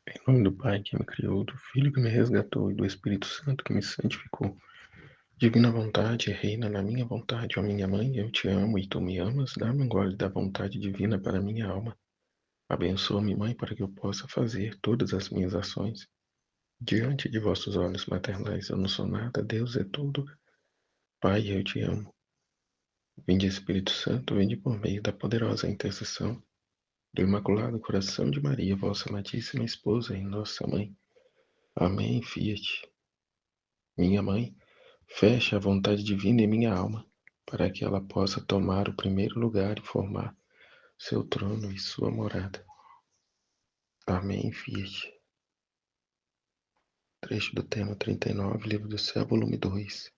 Em nome do Pai que me criou, do Filho que me resgatou e do Espírito Santo que me santificou. Divina vontade, reina na minha vontade, ó minha mãe, eu te amo e tu me amas. Dá-me um gole da vontade divina para minha alma. Abençoa-me, mãe, para que eu possa fazer todas as minhas ações. Diante de vossos olhos maternais eu não sou nada, Deus é tudo. Pai, eu te amo. Vinde Espírito Santo, vinde por meio da poderosa intercessão do Imaculado Coração de Maria, vossa amadíssima esposa e nossa mãe. Amém, fiat. Minha mãe, feche a vontade divina em minha alma, para que ela possa tomar o primeiro lugar e formar seu trono e sua morada. Amém, fiat. Trecho do tema 39, Livro do Céu, volume 2,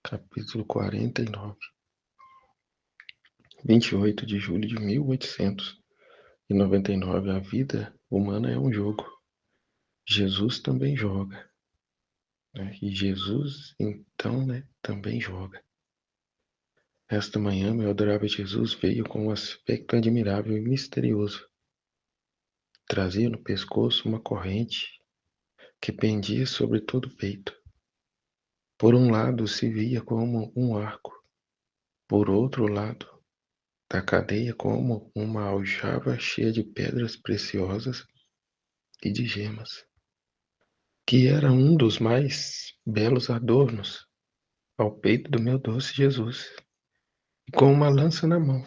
capítulo 49. 28 de julho de 1899. A vida humana é um jogo. Jesus também joga. Né? E Jesus, então, também joga. Esta manhã, meu adorável Jesus veio com um aspecto admirável e misterioso. Trazia no pescoço uma corrente que pendia sobre todo o peito. Por um lado se via como um arco, por outro lado da cadeia como uma aljava cheia de pedras preciosas e de gemas, que era um dos mais belos adornos ao peito do meu doce Jesus, e com uma lança na mão,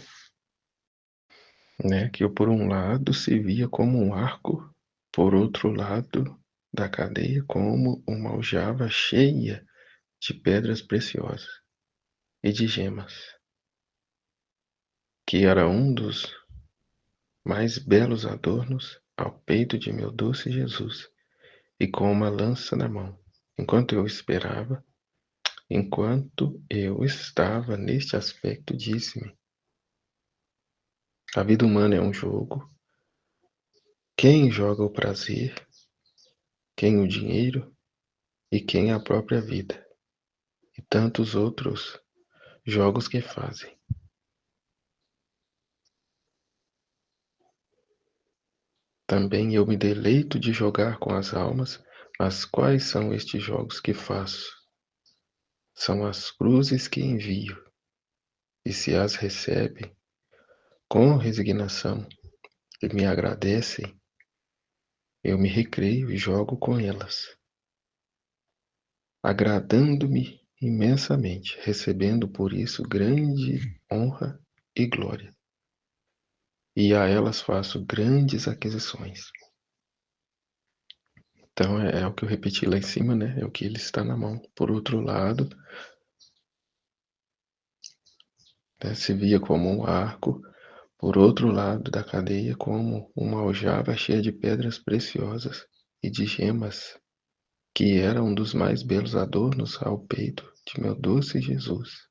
que eu por um lado se via como um arco, por outro lado da cadeia como uma aljava cheia de pedras preciosas e de gemas, que era um dos mais belos adornos ao peito de meu doce Jesus, e com uma lança na mão. Enquanto eu estava neste aspecto, disse-me: a vida humana é um jogo. Quem joga o prazer, quem o dinheiro e quem a própria vida, e tantos outros jogos que fazem. Também eu me deleito de jogar com as almas, mas quais são estes jogos que faço? São as cruzes que envio, e se as recebem com resignação e me agradecem, eu me recreio e jogo com elas, agradando-me imensamente, recebendo por isso grande honra e glória. E a elas faço grandes aquisições. Então é o que eu repeti lá em cima, né? É o que ele está na mão. Por outro lado, se via como um arco, por outro lado da cadeia como uma aljava cheia de pedras preciosas e de gemas, que era um dos mais belos adornos ao peito de meu doce Jesus.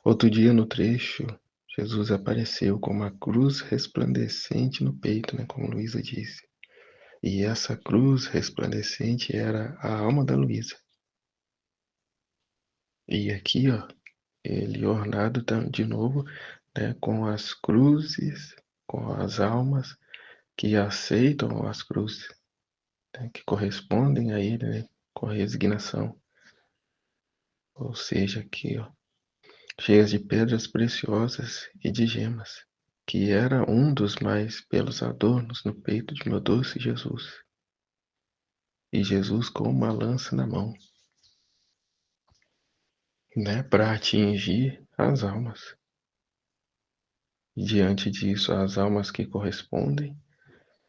Outro dia no trecho, Jesus apareceu com uma cruz resplandecente no peito, como Luísa disse. E essa cruz resplandecente era a alma da Luísa. E aqui, ó, ele ornado de novo, com as cruzes, com as almas que aceitam as cruzes, que correspondem a ele, com resignação. Ou seja, aqui, ó, cheias de pedras preciosas e de gemas, que era um dos mais belos adornos no peito de meu doce Jesus. E Jesus com uma lança na mão, para atingir as almas. E diante disso, as almas que correspondem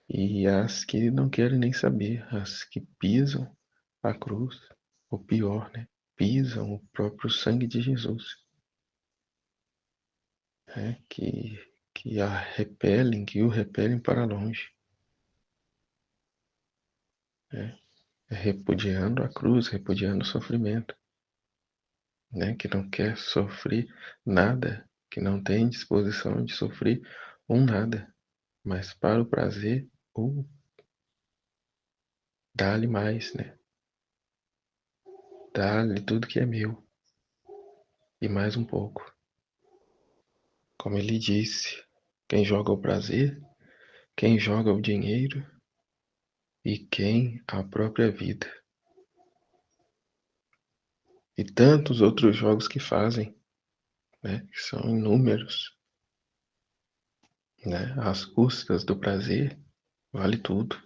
e as que não querem nem saber, as que pisam a cruz, ou pior, pisam o próprio sangue de Jesus, que a repelem, que o repelem para longe, repudiando a cruz, repudiando o sofrimento, que não quer sofrer nada, que não tem disposição de sofrer um nada, mas para o prazer, ou dá-lhe mais, dá-lhe tudo que é meu, e mais um pouco. Como ele disse, quem joga o prazer, quem joga o dinheiro e quem a própria vida. E tantos outros jogos que fazem, né, que são inúmeros, né, às custas do prazer, vale tudo,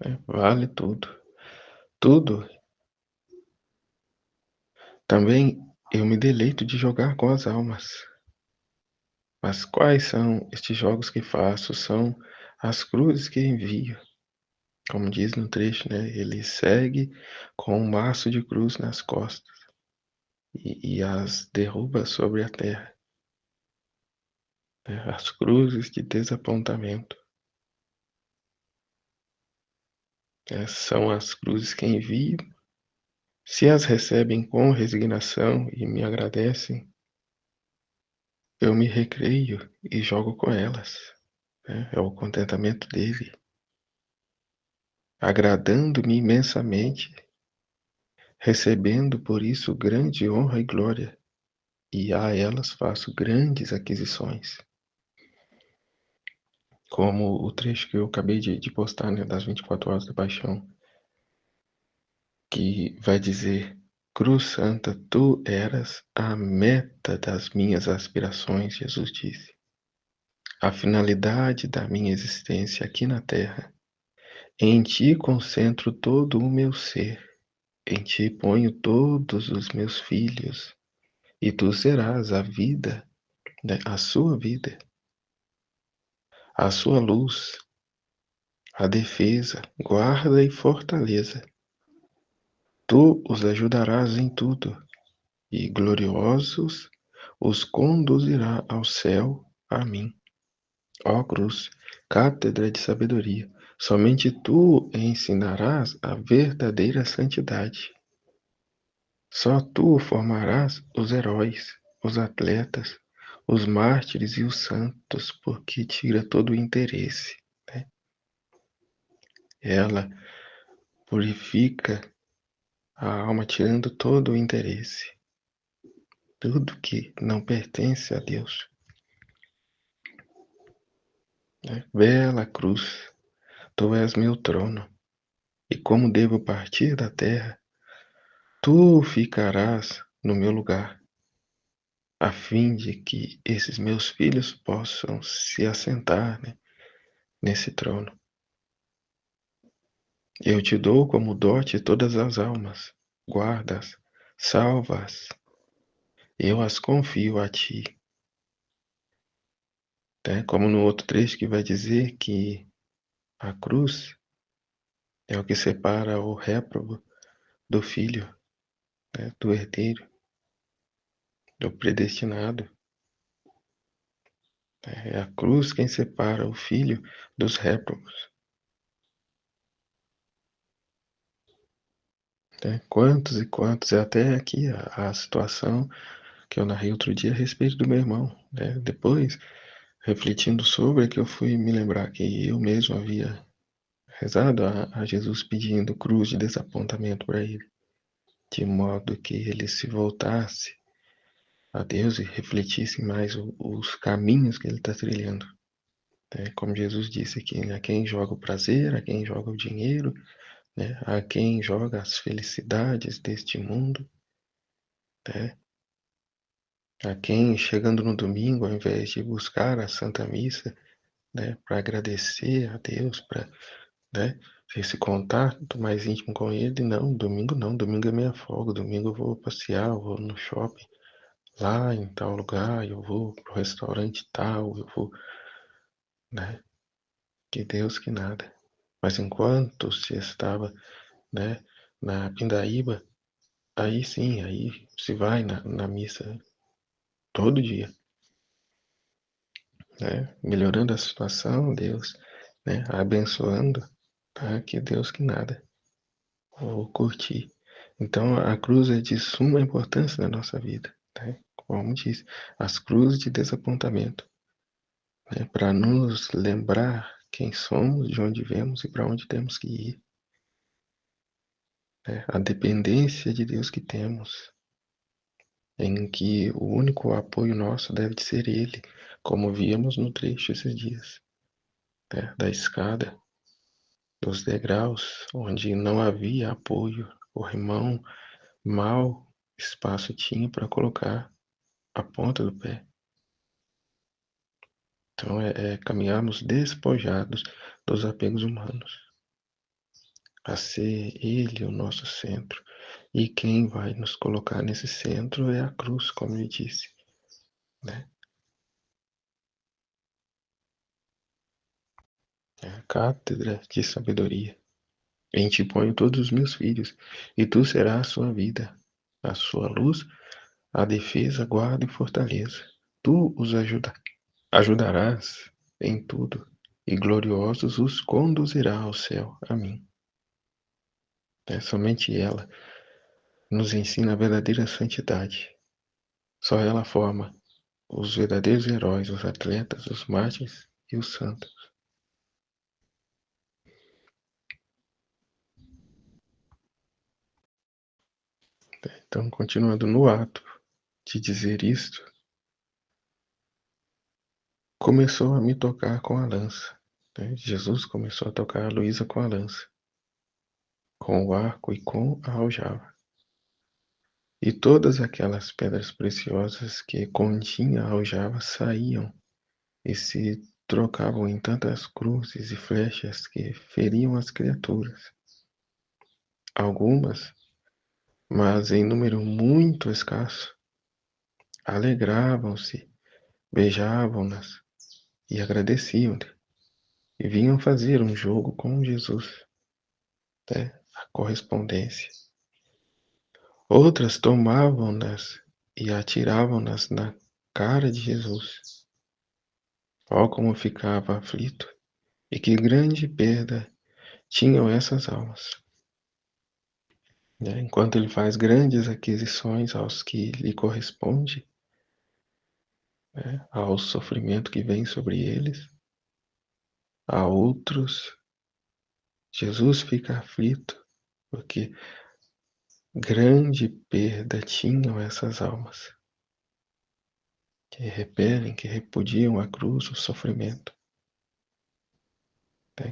né, vale tudo. Tudo. Também eu me deleito de jogar com as almas. Mas quais são estes jogos que faço? São as cruzes que envio. Como diz no trecho, né? Ele segue com um maço de cruz nas costas e as derruba sobre a terra. Né? As cruzes de desapontamento. Essas são as cruzes que envio. Se as recebem com resignação e me agradecem, eu me recreio e jogo com elas. Né? É o contentamento dele, agradando-me imensamente, recebendo por isso grande honra e glória, e a elas faço grandes aquisições. Como o trecho que eu acabei de postar, né, das 24 horas da paixão, que vai dizer: Cruz Santa, tu eras a meta das minhas aspirações, Jesus disse. A finalidade da minha existência aqui na terra. Em ti concentro todo o meu ser, em ti ponho todos os meus filhos, e tu serás a vida, né, a sua vida, a sua luz, a defesa, guarda e fortaleza. Tu os ajudarás em tudo, e gloriosos os conduzirá ao céu a mim. Ó cruz, cátedra de sabedoria, somente tu ensinarás a verdadeira santidade. Só tu formarás os heróis, os atletas, os mártires e os santos, porque tira todo o interesse. Né? Ela purifica a alma, tirando todo o interesse. Tudo que não pertence a Deus. Né? Bela cruz, tu és meu trono, e como devo partir da terra, tu ficarás no meu lugar, a fim de que esses meus filhos possam se assentar, né, nesse trono. Eu te dou como dote todas as almas, guardas, salvas, eu as confio a ti. Né? Como no outro trecho que vai dizer que a cruz é o que separa o réprobo do filho, né? Do herdeiro, do predestinado. É a cruz quem separa o filho dos réprobos. Né? Quantos e quantos, é até aqui a situação que eu narrei outro dia a respeito do meu irmão. Né? Depois, refletindo sobre, é que eu fui me lembrar que eu mesmo havia rezado a Jesus pedindo cruz de desapontamento para ele, de modo que ele se voltasse a Deus e refletisse mais os caminhos que ele está trilhando. Né? Como Jesus disse aqui, a quem joga o prazer, a quem joga o dinheiro, né? A quem joga as felicidades deste mundo, né? A quem, chegando no domingo, ao invés de buscar a Santa Missa, né, para agradecer a Deus, para, né, ter esse contato mais íntimo com Ele, não, domingo é minha folga, domingo eu vou passear, eu vou no shopping, lá em tal lugar, eu vou pro restaurante tal, eu vou, né, que Deus que nada. Mas enquanto se estava, né, na pindaíba, aí sim, aí se vai na missa todo dia, né, melhorando a situação, Deus, né, abençoando, tá, que Deus que nada. Vou curtir. Então, a cruz é de suma importância na nossa vida, né? Como disse, as cruzes de desapontamento, né? Para nos lembrar quem somos, de onde viemos e para onde temos que ir, né? A dependência de Deus que temos, em que o único apoio nosso deve ser Ele, como víamos no trecho esses dias. né, da escada, dos degraus, onde não havia apoio. O irmão mal espaço tinha para colocar a ponta do pé. Então caminharmos despojados dos apegos humanos, a ser Ele o nosso centro. E quem vai nos colocar nesse centro é a cruz, como ele disse, né? É a cátedra de sabedoria. Em ti ponho todos os meus filhos, e tu serás a sua vida, a sua luz, a defesa, guarda e fortaleza. Tu os ajudarás em tudo, e gloriosos os conduzirá ao céu. Amém. Somente ela nos ensina a verdadeira santidade. Só ela forma os verdadeiros heróis, os atletas, os mártires e os santos. Então, continuando no ato de dizer isto, começou a me tocar com a lança. Jesus começou a tocar a Luísa com a lança, com o arco e com a aljava. E todas aquelas pedras preciosas que continha a aljava saíam e se trocavam em tantas cruzes e flechas que feriam as criaturas. Algumas, mas em número muito escasso, alegravam-se, beijavam-nas e agradeciam-lhe, e vinham fazer um jogo com Jesus, a correspondência. Outras tomavam-nas e atiravam-nas na cara de Jesus. Ó como ficava aflito, e que grande perda tinham essas almas. Enquanto ele faz grandes aquisições aos que lhe corresponde, ao sofrimento que vem sobre eles, a outros, Jesus fica aflito, porque grande perda tinham essas almas, que repelem, que repudiam a cruz, o sofrimento.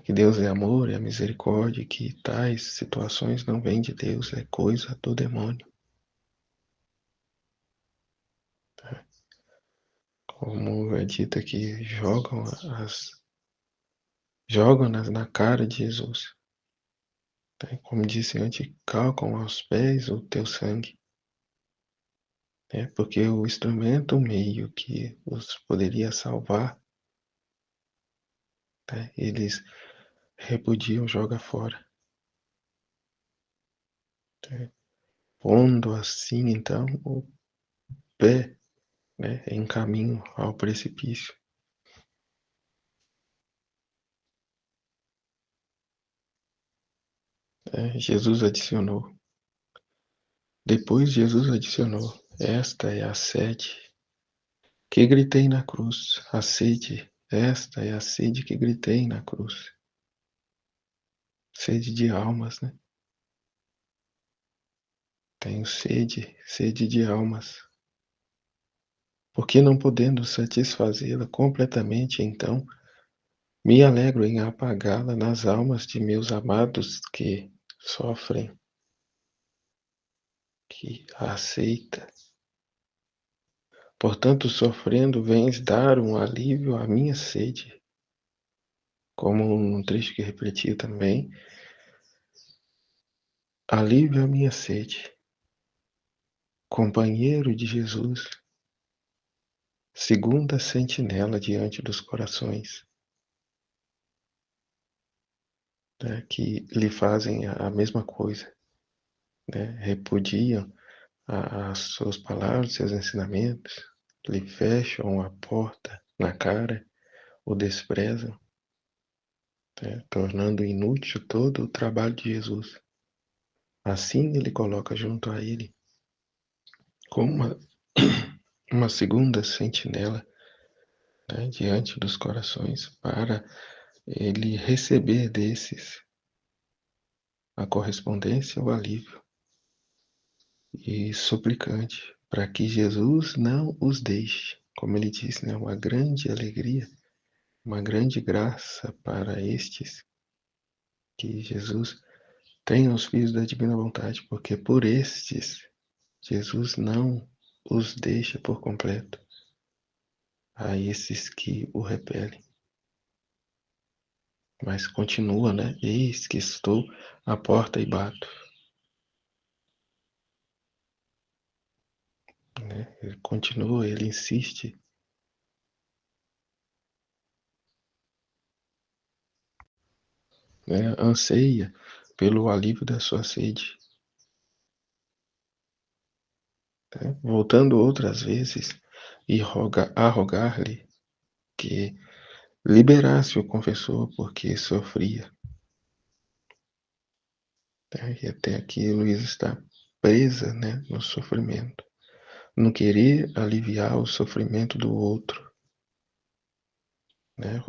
Que Deus é amor, é misericórdia, que tais situações não vêm de Deus, é coisa do demônio. Como é dito aqui, jogam-nas na cara de Jesus. Como disse antes, calcam aos pés o teu sangue. Porque o instrumento, o meio que os poderia salvar, eles repudiam, joga fora. Pondo assim, então, o pé em caminho ao precipício. Jesus adicionou. Depois Jesus adicionou: esta é a sede que gritei na cruz. A sede, esta é a sede que gritei na cruz. Sede de almas, né? Tenho sede, sede de almas. Porque não podendo satisfazê-la completamente, então, me alegro em apagá-la nas almas de meus amados que sofrem, que a aceita. Portanto, sofrendo, vens dar um alívio à minha sede. Como um trecho que refletia também, alívio à minha sede. Companheiro de Jesus, segunda sentinela diante dos corações, que lhe fazem a mesma coisa, repudiam as suas palavras, seus ensinamentos, lhe fecham a porta na cara, o desprezam, tornando inútil todo o trabalho de Jesus. Assim ele coloca junto a ele como uma segunda sentinela, diante dos corações, para ele receber desses a correspondência, o alívio, e suplicante, para que Jesus não os deixe. Como ele disse, uma grande alegria uma grande graça para estes que Jesus tem os filhos da divina vontade, porque por estes Jesus não os deixa por completo a esses que o repelem, mas continua, né? Eis que estou à porta e bato, né? Ele continua, ele insiste, né? Anseia pelo alívio da sua sede, né? Voltando outras vezes e a rogar-lhe que liberasse o confessor porque sofria. E até aqui Luísa está presa, né, no sofrimento, no querer aliviar o sofrimento do outro, né,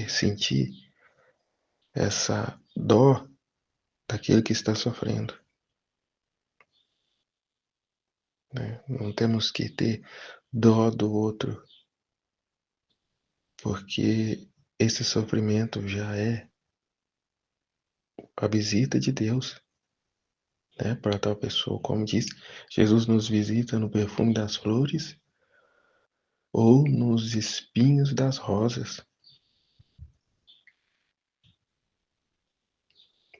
sentir essa dó daquele que está sofrendo. Né? Não temos que ter dó do outro, porque esse sofrimento já é a visita de Deus, né, para tal pessoa. Como diz, Jesus nos visita no perfume das flores ou nos espinhos das rosas.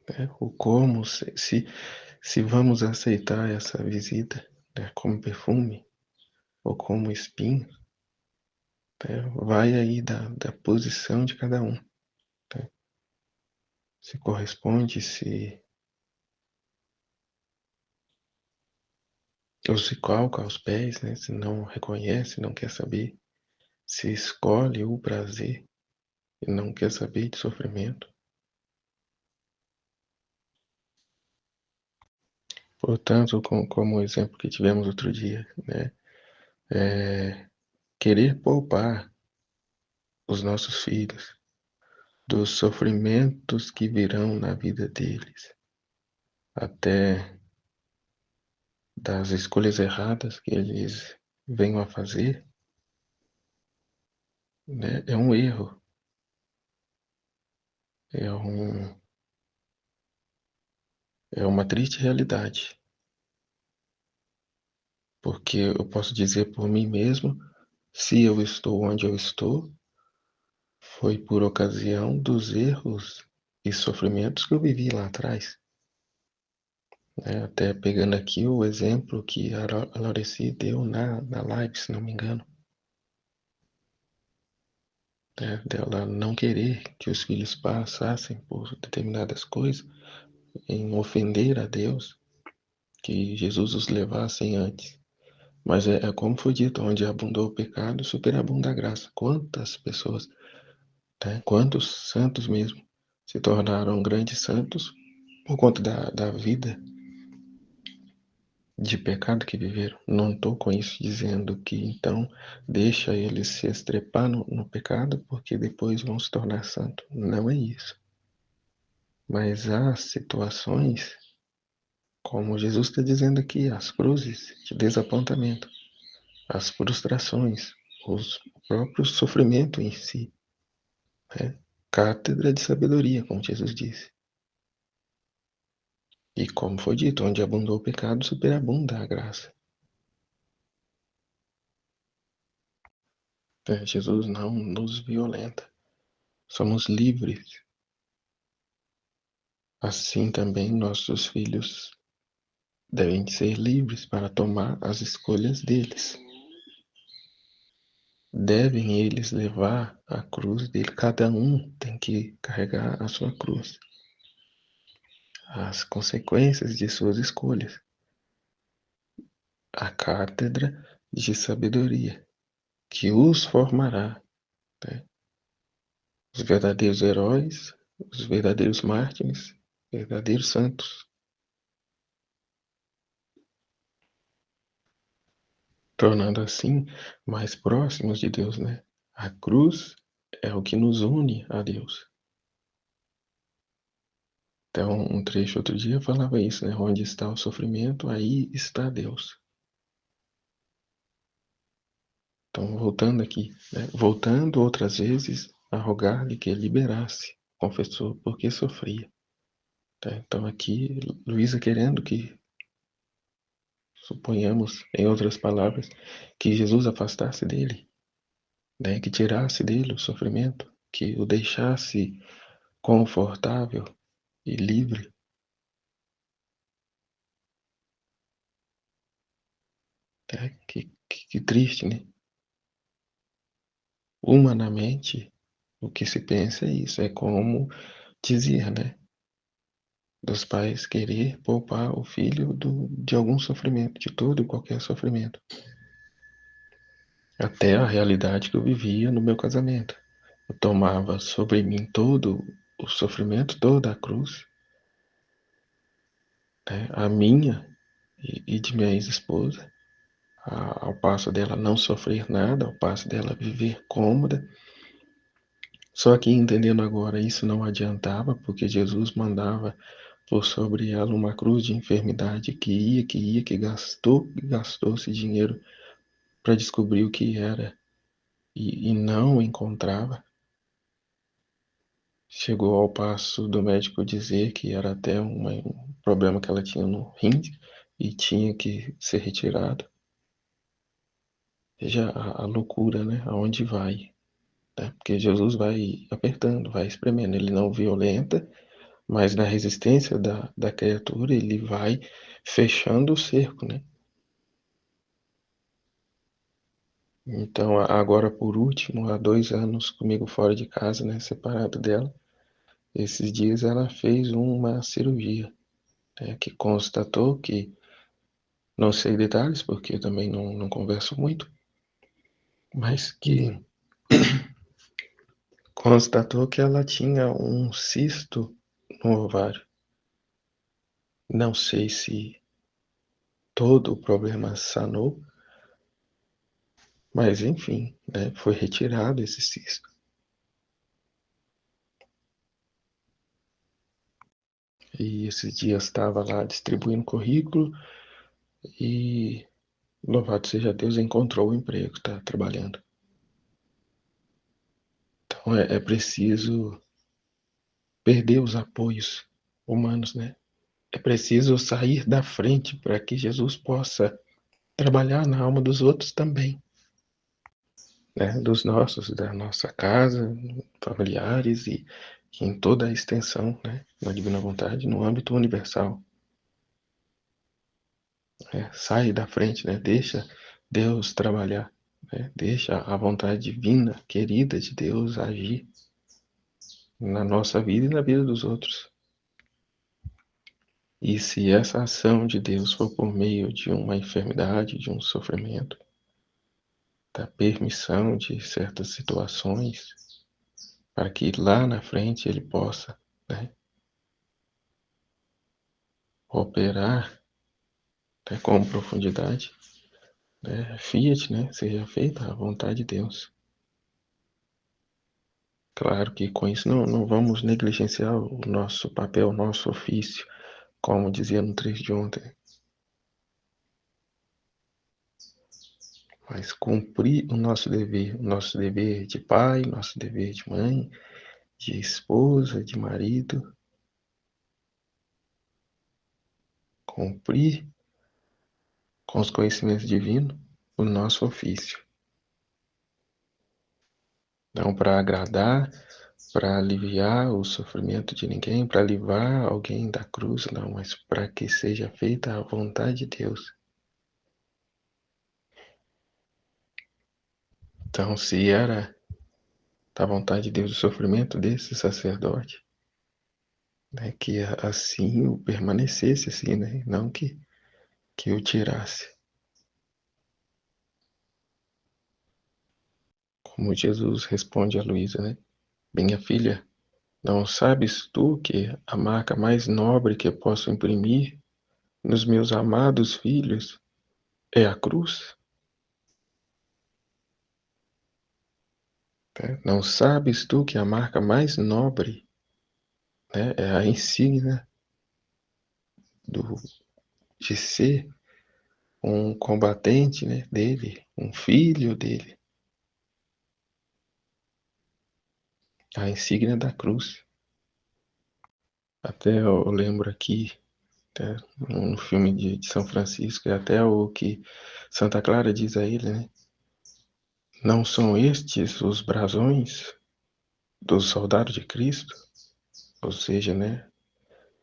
Né? O como, se vamos aceitar essa visita, né, como perfume ou como espinho, né, vai aí da posição de cada um. Né? Se corresponde, ou se calca aos pés, né, se não reconhece, não quer saber, se escolhe o prazer e não quer saber de sofrimento. Portanto, como o exemplo que tivemos outro dia, né, querer poupar os nossos filhos dos sofrimentos que virão na vida deles, até das escolhas erradas que eles venham a fazer, né, é um erro, é, é uma triste realidade, porque eu posso dizer por mim mesmo, se eu estou onde eu estou, foi por ocasião dos erros e sofrimentos que eu vivi lá atrás. Né? Até pegando aqui o exemplo que a Laureci deu na live, se não me engano. Né? Dela não querer que os filhos passassem por determinadas coisas, em ofender a Deus, que Jesus os levasse antes. Mas é como foi dito, onde abundou o pecado, superabunda a graça. Quantas pessoas, né? Quantos santos mesmo, se tornaram grandes santos por conta da vida de pecado que viveram. Não estou com isso dizendo que então deixa eles se estrepar no pecado porque depois vão se tornar santos. Não é isso. Mas há situações, como Jesus está dizendo aqui, as cruzes de desapontamento, as frustrações, o próprio sofrimento em si, né? Cátedra de sabedoria, como Jesus disse. E como foi dito, onde abundou o pecado, superabunda a graça. Jesus não nos violenta. Somos livres. Assim também nossos filhos devem ser livres para tomar as escolhas deles. Devem eles levar a cruz dele. Cada um tem que carregar a sua cruz. As consequências de suas escolhas. A cátedra de sabedoria que os formará. Né? Os verdadeiros heróis, os verdadeiros mártires, verdadeiros santos. Tornando assim mais próximos de Deus, né? A cruz é o que nos une a Deus. Então, um trecho outro dia falava isso, né? Onde está o sofrimento, aí está Deus. Então, voltando aqui, né? Voltando outras vezes a rogar-lhe que liberasse, confessou porque sofria. Tá? Então aqui, Luísa querendo que, suponhamos, em outras palavras, que Jesus afastasse dele, né? Que tirasse dele o sofrimento, que o deixasse confortável e livre. Tá? Que triste, né? Humanamente, o que se pensa é isso, é como dizia, né? Dos pais querer poupar o filho de algum sofrimento, de todo e qualquer sofrimento. Até a realidade que eu vivia no meu casamento. Eu tomava sobre mim todo o sofrimento, toda a cruz, né? A minha e de minha ex-esposa, ao passo dela não sofrer nada, ao passo dela viver cômoda. Só que entendendo agora, isso não adiantava, porque Jesus mandava por sobre ela uma cruz de enfermidade que gastou-se dinheiro para descobrir o que era e não encontrava. Chegou ao passo do médico dizer que era até um problema que ela tinha no rim e tinha que ser retirado. Veja a loucura, né? Aonde vai, né? Porque Jesus vai apertando, vai espremendo. Ele não violenta, mas na resistência da criatura ele vai fechando o cerco, né? Então, agora por último, há 2 anos comigo fora de casa, né? Separado dela. Esses dias ela fez uma cirurgia, né, que constatou que, não sei detalhes, porque eu também não converso muito, mas que constatou que ela tinha um cisto no ovário. Não sei se todo o problema sanou, mas enfim, né, foi retirado esse cisto. E esses dias estava lá distribuindo currículo e, louvado seja Deus, encontrou o emprego, está trabalhando. Então é preciso perder os apoios humanos, né? É preciso sair da frente para que Jesus possa trabalhar na alma dos outros também, né? Dos nossos, da nossa casa, familiares e em toda a extensão, né? Na divina vontade, no âmbito universal. Sai da frente, né? Deixa Deus trabalhar, né? Deixa a vontade divina, querida de Deus agir na nossa vida e na vida dos outros. E se essa ação de Deus for por meio de uma enfermidade, de um sofrimento, da permissão de certas situações, para que lá na frente ele possa, né, operar, né, com profundidade, né, fiat, né, seja feita a vontade de Deus. Claro que com isso não vamos negligenciar o nosso papel, o nosso ofício, como dizia no trecho de ontem, mas cumprir o nosso dever de pai, nosso dever de mãe, de esposa, de marido, cumprir com os conhecimentos divinos o nosso ofício. Não para agradar, para aliviar o sofrimento de ninguém, para livrar alguém da cruz, não, mas para que seja feita a vontade de Deus. Então, se era da vontade de Deus o sofrimento desse sacerdote, né, que assim o permanecesse assim, né, não que o tirasse. Como Jesus responde a Luísa, né? Minha filha, não sabes tu que a marca mais nobre que posso imprimir nos meus amados filhos é a cruz? Né? Não sabes tu que a marca mais nobre, né, é a insígnia do, de ser um combatente, né, dele, um filho dele. a insígnia da cruz. Até eu lembro aqui, até no filme de São Francisco, é até o que Santa Clara diz a ele, né? Não são estes os brasões dos soldados de Cristo? Ou seja, né?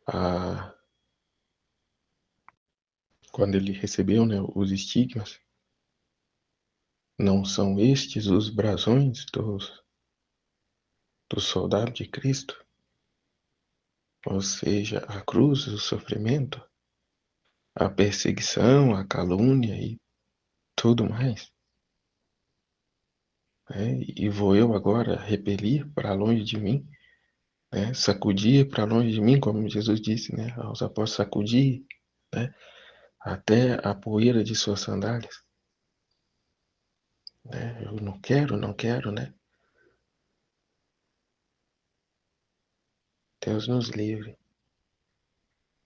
A, quando ele recebeu, né, os estigmas, não são estes os brasões dos soldados de Cristo? Ou seja, a cruz, o sofrimento, a perseguição, a calúnia e tudo mais. Né? E vou eu agora repelir para longe de mim, né? Sacudir para longe de mim, como Jesus disse, né, aos apóstolos, sacudir, né, até a poeira de suas sandálias. Né? Eu não quero, não quero, né? Deus nos livre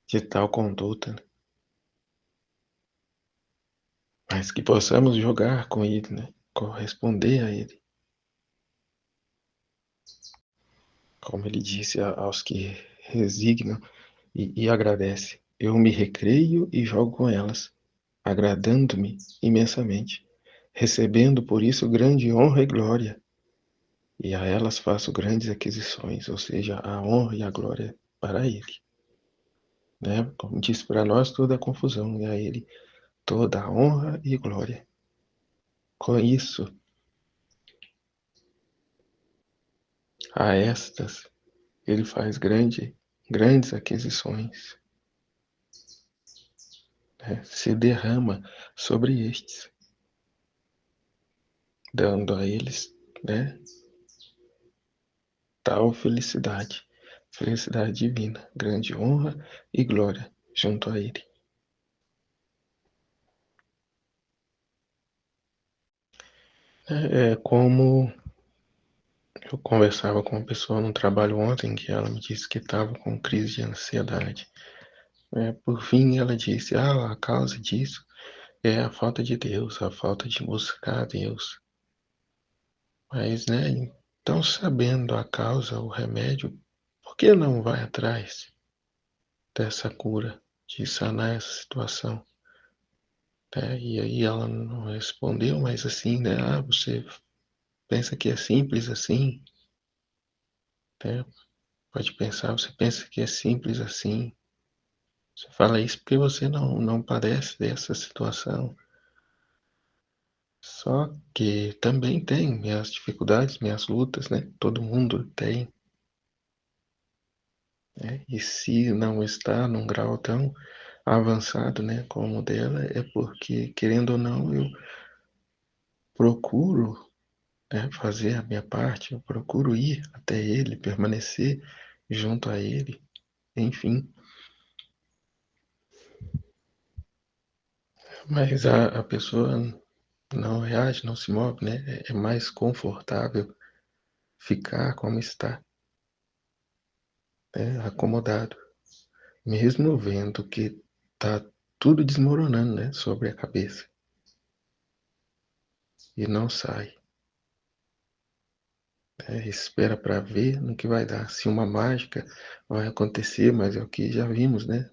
de tal conduta, né? Mas que possamos jogar com Ele, né? Corresponder a Ele. Como Ele disse aos que resignam e agradecem. Eu me recreio e jogo com elas, agradando-me imensamente, recebendo por isso grande honra e glória. E a elas faço grandes aquisições, ou seja, a honra e a glória para Ele. Né? Como disse para nós, toda a confusão, e a Ele toda a honra e glória. Com isso, a estas, Ele faz grandes aquisições, né? Se derrama sobre estes, dando a eles, né, tal felicidade, felicidade divina, grande honra e glória junto a Ele. É como eu conversava com uma pessoa no trabalho ontem, que ela me disse que estava com crise de ansiedade. Por fim, ela disse, a causa disso é a falta de Deus, a falta de buscar Deus. Mas, né, então sabendo a causa, o remédio, por que não vai atrás dessa cura, de sanar essa situação? E aí ela não respondeu, mas assim, né, você pensa que é simples assim? Né? Pode pensar, você pensa que é simples assim? Você fala isso porque você não padece dessa situação. Só que também tem minhas dificuldades, minhas lutas, né? Todo mundo tem. Né? E se não está num grau tão avançado, né, como o dela, é porque, querendo ou não, eu procuro, né, fazer a minha parte, eu procuro ir até ele, permanecer junto a ele, enfim. Mas a pessoa não reage, não se move, né? É mais confortável ficar como está, né, acomodado, mesmo vendo que tá tudo desmoronando, né, sobre a cabeça e não sai. Espera para ver no que vai dar. Se uma mágica vai acontecer, mas é o que já vimos, né?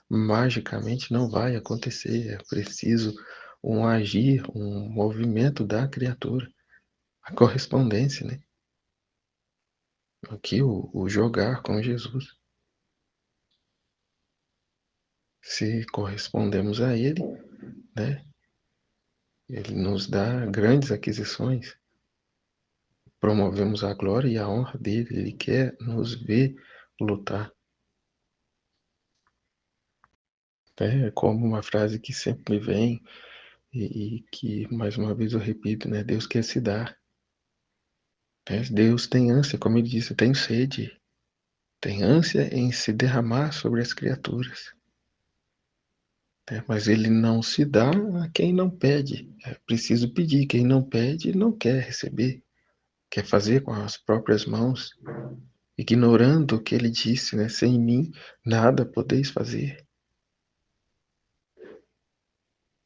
Magicamente não vai acontecer. É preciso um agir, um movimento da criatura, a correspondência, né? Aqui o jogar com Jesus. Se correspondemos a Ele, né? Ele nos dá grandes aquisições. Promovemos a glória e a honra dele. Ele quer nos ver lutar. É como uma frase que sempre me vem e que, mais uma vez, eu repito, né? Deus quer se dar. Né? Deus tem ânsia, como ele disse, tem sede. Tem ânsia em se derramar sobre as criaturas. Né? Mas ele não se dá a quem não pede. É preciso pedir. Quem não pede, não quer receber. Quer fazer com as próprias mãos, ignorando o que ele disse, né? Sem mim, nada podeis fazer.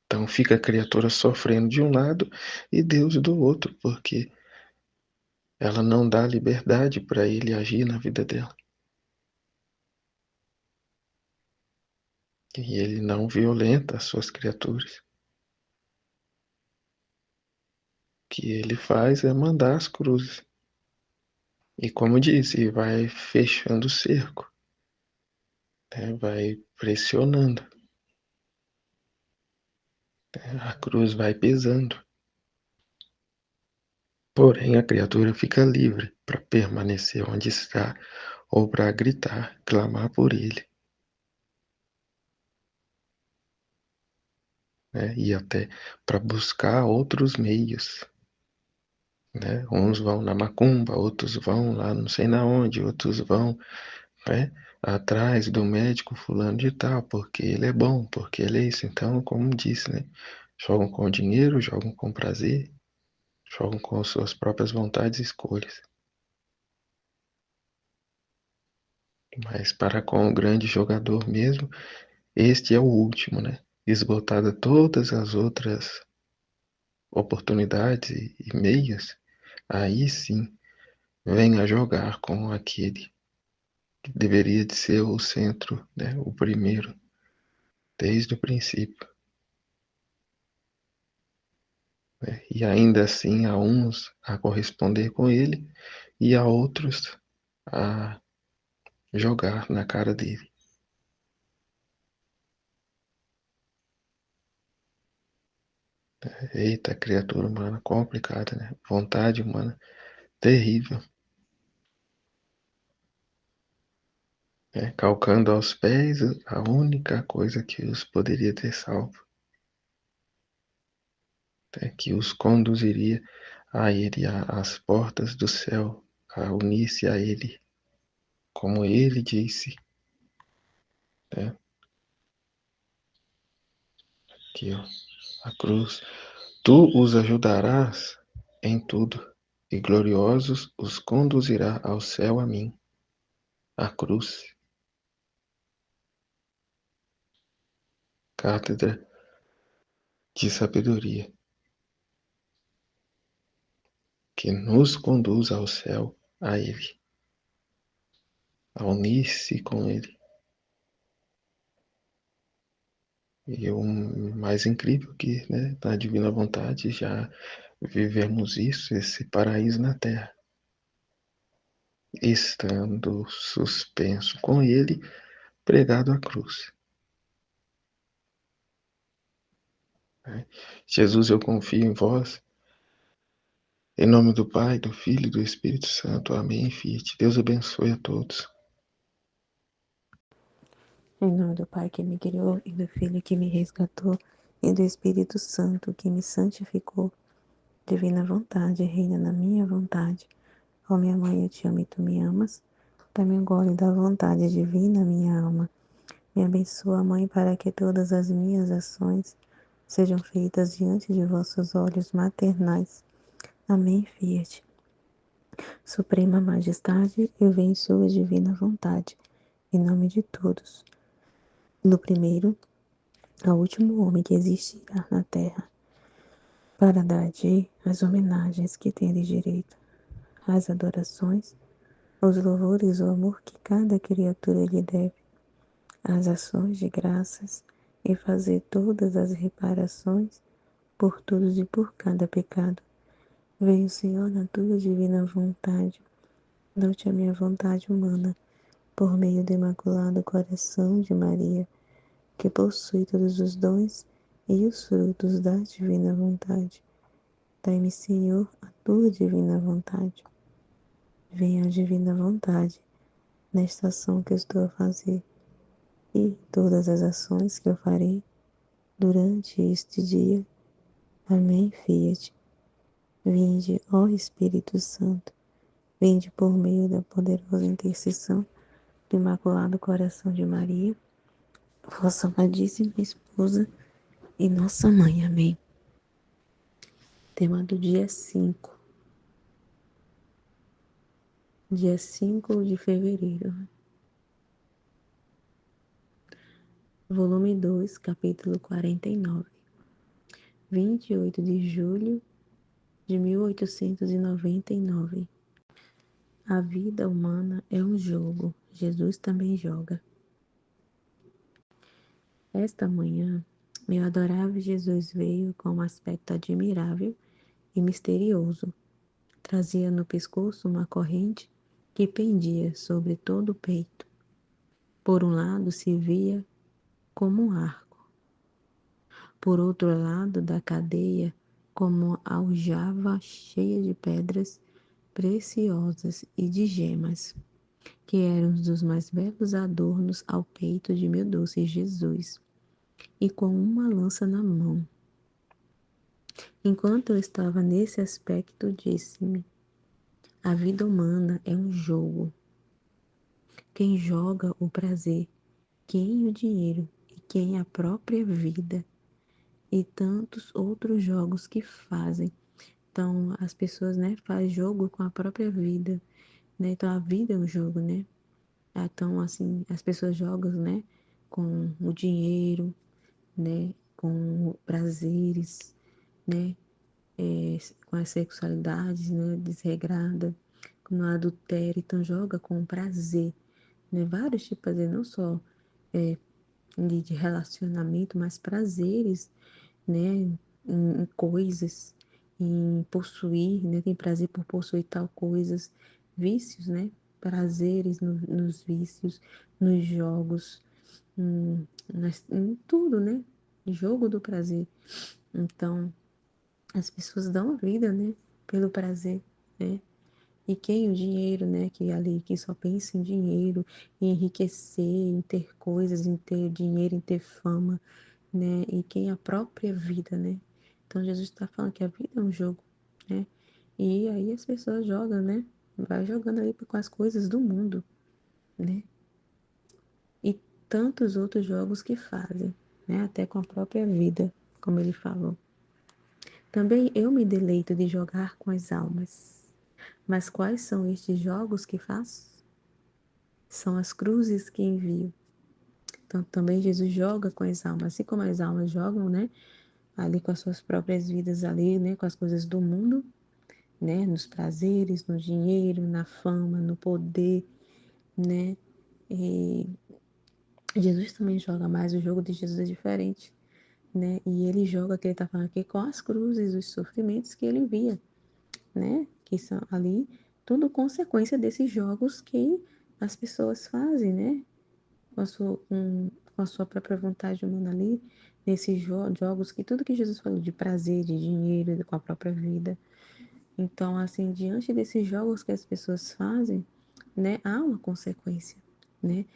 Então fica a criatura sofrendo de um lado e Deus do outro, porque ela não dá liberdade para ele agir na vida dela. E ele não violenta as suas criaturas. O que ele faz é mandar as cruzes. E como disse, vai fechando o cerco, né? Vai pressionando, né? A cruz vai pesando. Porém, a criatura fica livre para permanecer onde está ou para gritar, clamar por ele, né? E até para buscar outros meios, né? Uns vão na macumba, outros vão lá não sei na onde, outros vão, né, atrás do médico fulano de tal, porque ele é bom, porque ele é isso. Então, como disse, né? Jogam com o dinheiro, jogam com prazer, jogam com suas próprias vontades e escolhas. Mas para com o grande jogador mesmo, este é o último, né? Esgotada todas as outras oportunidades e meios, aí sim vem a jogar com aquele que deveria de ser o centro, né? O primeiro, desde o princípio. Né? E ainda assim há uns a corresponder com ele e há outros a jogar na cara dele. Eita, criatura humana complicada, né? Vontade humana terrível, né? Calcando aos pés a única coisa que os poderia ter salvo, né? Que os conduziria a ele às portas do céu, a unir-se a ele, como ele disse, né? Aqui, ó, a cruz. Tu os ajudarás em tudo, e gloriosos os conduzirá ao céu a mim, a cruz, cátedra de sabedoria, que nos conduz ao céu, a Ele, a unir-se com Ele. E o mais incrível que, né, na divina vontade, já vivemos isso, esse paraíso na terra, estando suspenso com Ele, pregado à cruz. Né? Jesus, eu confio em vós. Em nome do Pai, do Filho e do Espírito Santo. Amém. Fiat. Deus abençoe a todos. Em nome do Pai que me criou, e do Filho que me resgatou, e do Espírito Santo que me santificou. Divina vontade, reina na minha vontade. Ó minha mãe, eu te amo e tu me amas. Dá-me um gole da vontade divina, minha alma. Me abençoa, Mãe, para que todas as minhas ações sejam feitas diante de vossos olhos maternais. Amém, Fiat. Suprema Majestade, eu venho em sua divina vontade, em nome de todos. Do primeiro ao último homem que existirá na terra, para dar-te as homenagens que tendes direito, as adorações, os louvores, o amor que cada criatura lhe deve, as ações de graças e fazer todas as reparações por todos e por cada pecado. Venho, Senhor, na tua divina vontade, dou-te a minha vontade humana, por meio do Imaculado Coração de Maria, que possui todos os dons e os frutos da divina vontade. Dai-me, Senhor, a tua divina vontade. Venha a divina vontade nesta ação que eu estou a fazer e todas as ações que eu farei durante este dia. Amém, Fiat. Vinde, ó Espírito Santo, vinde por meio da poderosa intercessão do Imaculado Coração de Maria, vossa amadíssima esposa e nossa mãe. Amém. Tema do dia 5. Dia 5 de fevereiro. Volume 2, capítulo 49. 28 de julho de 1899. A vida humana é um jogo, Jesus também joga. Esta manhã, meu adorável Jesus veio com um aspecto admirável e misterioso. Trazia no pescoço uma corrente que pendia sobre todo o peito. Por um lado se via como um arco, por outro lado da cadeia como aljava cheia de pedras preciosas e de gemas, que eram um dos mais belos adornos ao peito de meu doce Jesus, e com uma lança na mão. Enquanto eu estava nesse aspecto, disse-me: a vida humana é um jogo. Quem joga o prazer, quem o dinheiro e quem a própria vida, e tantos outros jogos que fazem. Então, as pessoas, né, fazem jogo com a própria vida, né? Então, a vida é um jogo, né? Então, assim, as pessoas jogam, né, com o dinheiro, né, com prazeres, né, com as sexualidades, né, desregrada, com o adultério, então joga com prazer, né, vários tipos de prazer, não só de relacionamento, mas prazeres, né, em coisas, em possuir, né, tem prazer por possuir tal coisas, vícios, né, prazeres nos vícios, nos jogos, em tudo, né, jogo do prazer. Então, as pessoas dão a vida, né, pelo prazer, né, e quem o dinheiro, né, que só pensa em dinheiro, em enriquecer, em ter coisas, em ter dinheiro, em ter fama, né, e quem a própria vida, né. Então Jesus está falando que a vida é um jogo, né, e aí as pessoas jogam, né, vai jogando ali com as coisas do mundo, né, e tantos outros jogos que fazem, né, até com a própria vida, como ele falou. Também eu me deleito de jogar com as almas. Mas quais são estes jogos que faço? São as cruzes que envio. Então também Jesus joga com as almas, assim como as almas jogam, né, ali com as suas próprias vidas ali, né, com as coisas do mundo, né, nos prazeres, no dinheiro, na fama, no poder, né? E Jesus também joga, mas o jogo de Jesus é diferente, né? E ele joga, que ele está falando aqui, com as cruzes, os sofrimentos que ele envia, né? Que são ali tudo consequência desses jogos que as pessoas fazem, né? Com a sua própria vontade humana ali, nesses jogos, que tudo que Jesus falou de prazer, de dinheiro, com a própria vida. Então, assim, diante desses jogos que as pessoas fazem, né, há uma consequência, né?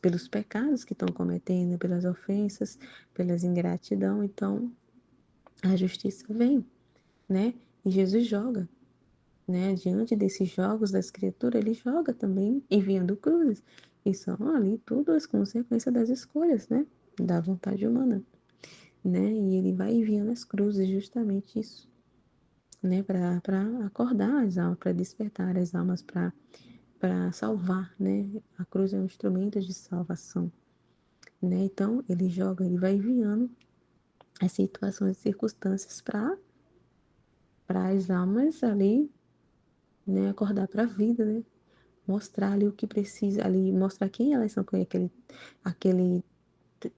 Pelos pecados que estão cometendo, pelas ofensas, pelas ingratidão. Então, a justiça vem, né? E Jesus joga, né? Diante desses jogos da Escritura, ele joga também enviando cruzes. E são ali tudo as consequências das escolhas, né? Da vontade humana, né? E ele vai enviando as cruzes, justamente isso, né? Para acordar as almas, para despertar as almas, para salvar, né? A cruz é um instrumento de salvação, né? Então, ele joga, ele vai enviando as situações e circunstâncias para as almas ali, né? Acordar para a vida, né? Mostrar ali o que precisa ali, mostrar quem elas são, com aquele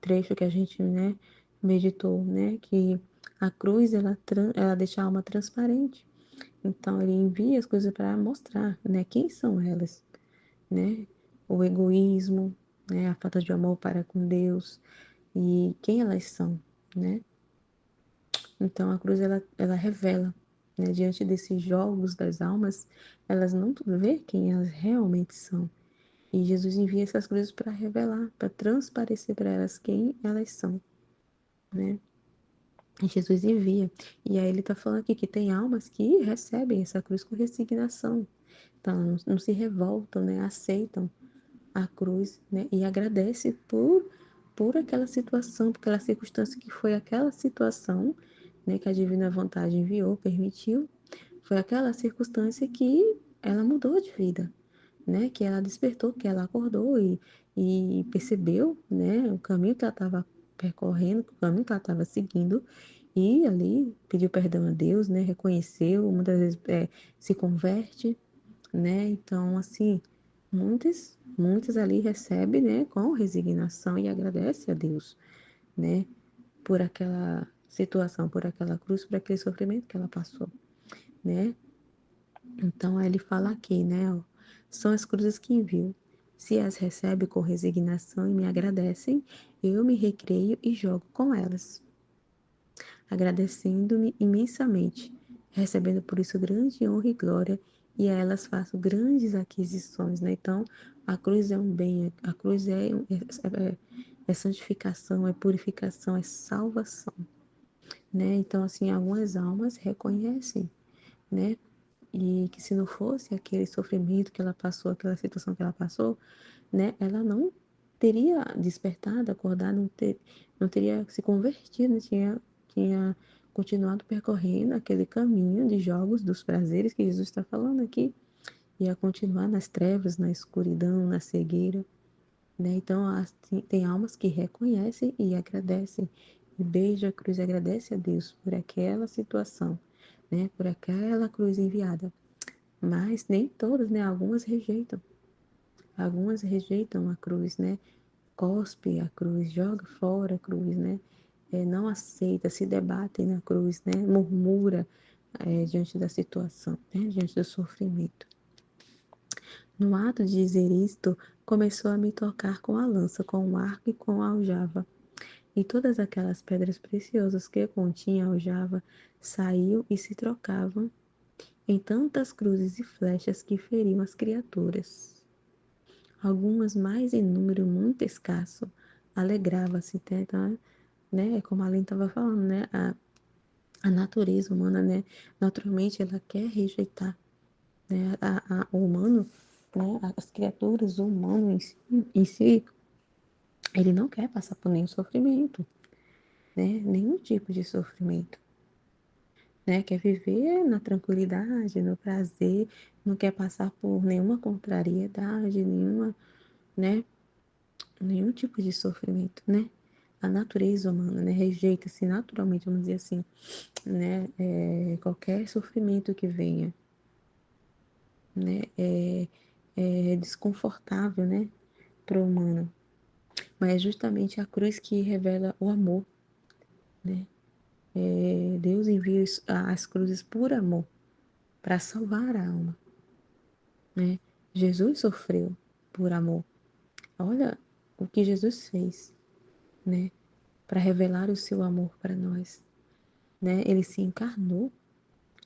trecho que a gente, né, meditou, né, que a cruz, ela deixa a alma transparente. Então, ele envia as coisas para mostrar, né, quem são elas, né, o egoísmo, né, a falta de amor para com Deus e quem elas são, né. Então, a cruz, ela revela, né, diante desses jogos das almas, elas não vê quem elas realmente são. E Jesus envia essas cruzes para revelar, para transparecer para elas quem elas são, né? E Jesus envia. E aí ele está falando aqui que tem almas que recebem essa cruz com resignação. Então, não se revoltam, né? Aceitam a cruz, né? E agradece por aquela situação, por aquela circunstância que foi aquela situação, né? Que a divina vontade enviou, permitiu. Foi aquela circunstância que ela mudou de vida, né? Que ela despertou, que ela acordou e percebeu, né? O caminho que ela estava percorrendo, o caminho que ela estava seguindo, e ali pediu perdão a Deus, né? Reconheceu, muitas vezes se converte, né? Então, assim, muitas ali recebem, né, com resignação e agradece a Deus, né, por aquela situação, por aquela cruz, por aquele sofrimento que ela passou, né? Então, aí ele fala aqui, né, ó, são as cruzes que envio. Se as recebe com resignação e me agradecem, eu me recreio e jogo com elas, agradecendo-me imensamente, recebendo por isso grande honra e glória, e a elas faço grandes aquisições, né? Então, a cruz é um bem, a cruz é santificação, é purificação, é salvação, né? Então, assim, algumas almas reconhecem, né? E que se não fosse aquele sofrimento que ela passou, aquela situação que ela passou, né? Ela não teria despertado, acordado, não teria se convertido, né? Tinha continuado percorrendo aquele caminho de jogos dos prazeres que Jesus está falando aqui, ia continuar nas trevas, na escuridão, na cegueira, né? Então, tem almas que reconhecem e agradecem, e beija a cruz e agradece a Deus por aquela situação, né? Por aquela cruz enviada. Mas nem todas, né? Algumas rejeitam a cruz, né? Cospe a cruz, joga fora a cruz, né? Não aceita, se debate na cruz, né? Murmura diante da situação, né? Diante do sofrimento. No ato de dizer isto, começou a me tocar com a lança, com o arco e com a aljava. E todas aquelas pedras preciosas que continha a aljava saíam e se trocavam em tantas cruzes e flechas que feriam as criaturas. Algumas mais em número muito escasso, alegrava-se, né? Como a Aline estava falando, né? A natureza humana, né? Naturalmente ela quer rejeitar, né? O humano, né? As criaturas, o humano em si, ele não quer passar por nenhum sofrimento, né? Nenhum tipo de sofrimento, né? Quer viver na tranquilidade, no prazer, não quer passar por nenhuma contrariedade, né? Nenhum tipo de sofrimento, né? A natureza humana, né? Rejeita-se naturalmente, vamos dizer assim, né? Qualquer sofrimento que venha, né? É desconfortável, né? Para o humano. Mas é justamente a cruz que revela o amor, né? Deus envia as cruzes por amor, para salvar a alma, né? Jesus sofreu por amor. Olha o que Jesus fez, né? Para revelar o seu amor para nós, né? Ele se encarnou,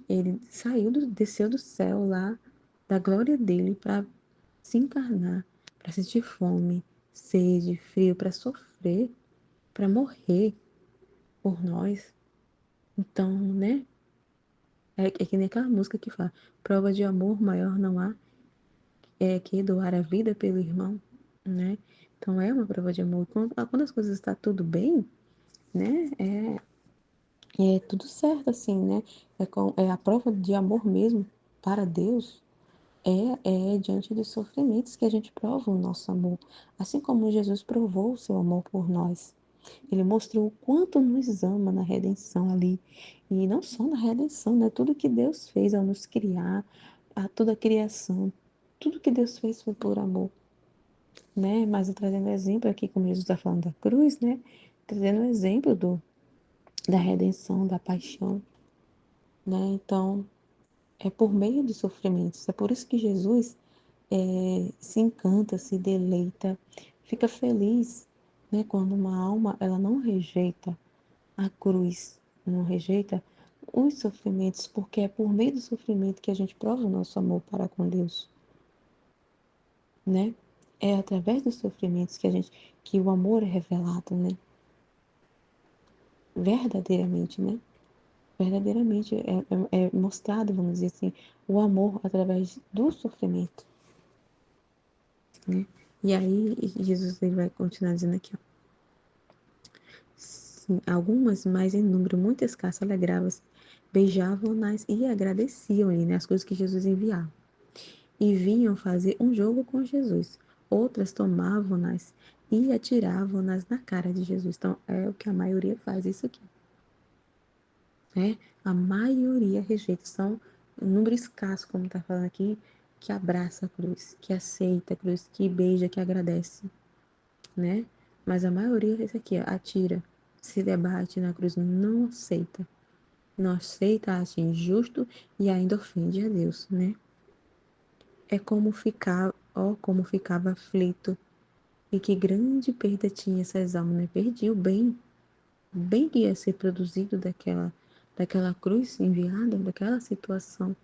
ele desceu do céu lá, da glória dele, para se encarnar, para sentir fome, sede, frio, para sofrer, para morrer por nós. Então, né? É que nem aquela música que fala: prova de amor maior não há que doar a vida pelo irmão, né? Então é uma prova de amor. Quando as coisas estão tudo bem, né? É tudo certo assim, né? É a prova de amor mesmo para Deus. É diante dos sofrimentos que a gente prova o nosso amor, assim como Jesus provou o seu amor por nós. Ele mostrou o quanto nos ama na redenção ali. E não só na redenção, né? Tudo que Deus fez ao nos criar, a toda a criação, tudo que Deus fez foi por amor, né? Mas eu trazendo exemplo aqui, como Jesus está falando da cruz, né? Trazendo exemplo da redenção, da paixão, né? Então, é por meio dos sofrimentos. É por isso que Jesus se encanta, se deleita, fica feliz, né? Quando uma alma ela não rejeita a cruz, não rejeita os sofrimentos, porque é por meio do sofrimento que a gente prova o nosso amor para com Deus, né? É através dos sofrimentos que o amor é revelado, né? Verdadeiramente, né? Verdadeiramente é mostrado, vamos dizer assim, o amor através do sofrimento, né? E aí Jesus ele vai continuar dizendo aqui, ó. Sim, algumas, mas em número muito escasso, alegravam-se, beijavam-nas e agradeciam-lhe, né, as coisas que Jesus enviava. E vinham fazer um jogo com Jesus. Outras tomavam-nas e atiravam-nas na cara de Jesus. Então, é o que a maioria faz isso aqui, né? A maioria rejeita. São um número escasso, como está falando aqui, que abraça a cruz, que aceita a cruz, que beija, que agradece, né? Mas a maioria é isso aqui, ó, atira, se debate na cruz, não aceita. Não aceita, acha injusto e ainda ofende a Deus, né? É como ficar, ó, como ficava aflito. E que grande perda tinha essas almas, né? Perdi o bem que ia ser produzido daquela cruz enviada, daquela situação,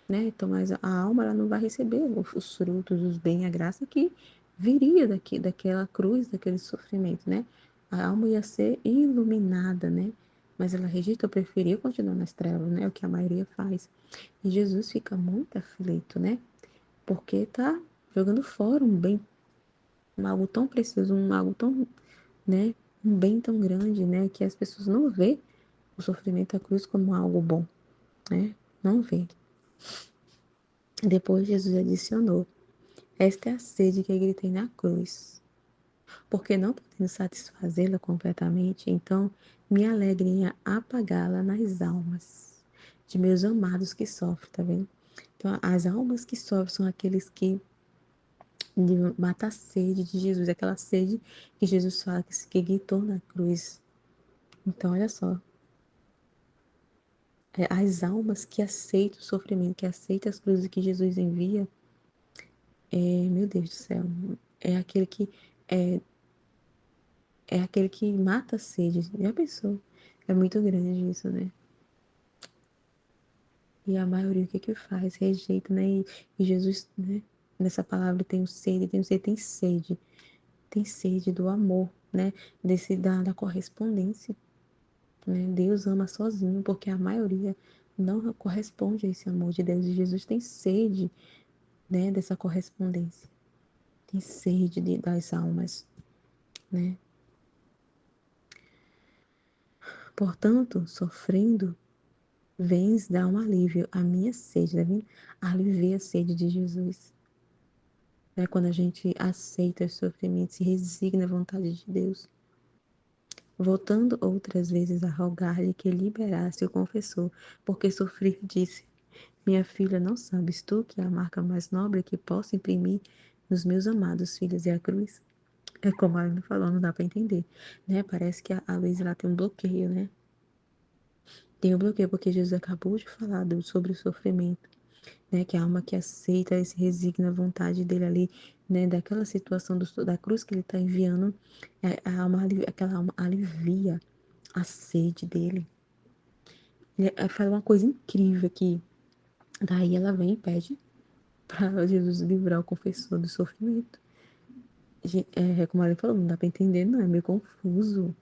né? Então, mas a alma ela não vai receber os frutos, os bens, a graça que viria daquela cruz, daquele sofrimento, né? A alma ia ser iluminada, né? Mas ela rejeitou, preferiu continuar nas trevas, né? O que a maioria faz. E Jesus fica muito aflito, né? Porque tá jogando fora um bem, algo tão precioso, algo tão, né? Um bem tão grande, né? Que as pessoas não vê o sofrimento da cruz como algo bom, né? Não vê. Depois Jesus adicionou: esta é a sede que eu gritei na cruz, porque não podendo satisfazê-la completamente, então me alegro em apagá-la nas almas de meus amados que sofrem, tá vendo? Então, as almas que sofrem são aqueles que matam a sede de Jesus, aquela sede que Jesus fala que gritou na cruz. Então, olha só, as almas que aceitam o sofrimento, que aceitam as cruzes que Jesus envia, meu Deus do céu, é aquele que é, é aquele que mata a sede. Já pensou? É muito grande isso, né? E a maioria o que que faz? Rejeita, né? E Jesus, né? Nessa palavra tem o sede, tem o sede, tem sede do amor, né? Da correspondência, né? Deus ama sozinho, porque a maioria não corresponde a esse amor de Deus. E Jesus tem sede, né? Dessa correspondência. Tem sede das almas, né? Portanto, sofrendo, vens dar um alívio à minha sede, tá vendo? Alivia a sede de Jesus. Né? Quando a gente aceita os sofrimentos, se resigna à vontade de Deus. Voltando outras vezes a rogar-lhe que liberasse o confessor, porque sofri, disse: minha filha, não sabes tu que a marca mais nobre que posso imprimir nos meus amados filhos é a cruz? É como a Ana falou, não dá para entender, né? Parece que a Luísa ela tem um bloqueio, né? Tem um bloqueio porque Jesus acabou de falar sobre o sofrimento, né? Que a alma que aceita e se resigna à vontade dele ali, né? Daquela situação da cruz que ele está enviando, aquela alma alivia a sede dele. Fala uma coisa incrível aqui. Daí ela vem e pede para Jesus livrar o confessor do sofrimento. Como ela falou, não dá para entender, não, é meio confuso.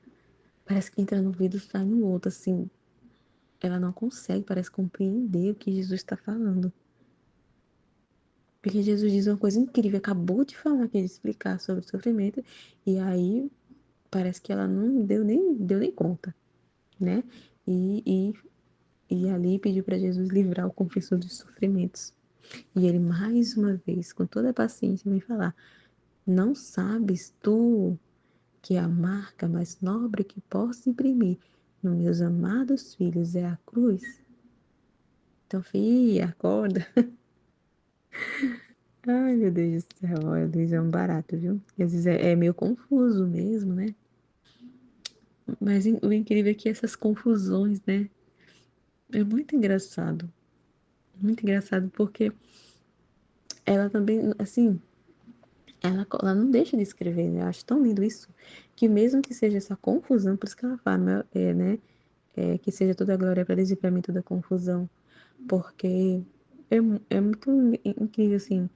Parece que entra no ouvido e sai no outro, assim. Ela não consegue, parece compreender o que Jesus está falando. Porque Jesus diz uma coisa incrível, acabou de falar que ele explicar sobre o sofrimento, e aí parece que ela não deu nem conta, né? E, e ali pediu para Jesus livrar o confessor dos sofrimentos. E ele, mais uma vez, com toda a paciência, vem falar: não sabes tu que a marca mais nobre que posso imprimir nos meus amados filhos é a cruz? Então, filha, acorda. Ai, meu Deus do céu, olha, Luiz é um barato, viu? E às vezes é meio confuso mesmo, né? Mas o incrível é que essas confusões, né? É muito engraçado, porque ela também, assim, ela não deixa de escrever, né? Eu acho tão lindo isso, que mesmo que seja essa confusão, por isso que ela fala, né? Que seja toda a glória para Deus e para mim toda a confusão, porque é muito incrível, assim,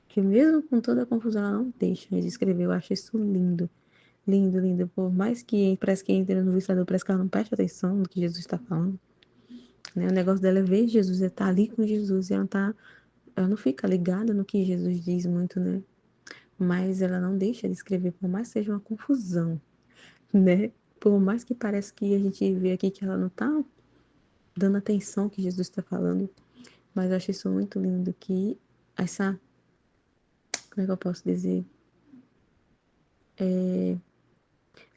que mesmo com toda a confusão, ela não deixa de escrever. Eu acho isso lindo. Lindo, lindo. Por mais que parece que entra no vistador, parece que ela não presta atenção no que Jesus está falando. Né? O negócio dela é ver Jesus, é estar ali com Jesus. E ela não fica ligada no que Jesus diz muito, né? Mas ela não deixa de escrever, por mais que seja uma confusão, né? Por mais que pareça que a gente vê aqui que ela não está dando atenção ao que Jesus está falando. Mas eu acho isso muito lindo, que essa, como é que eu posso dizer?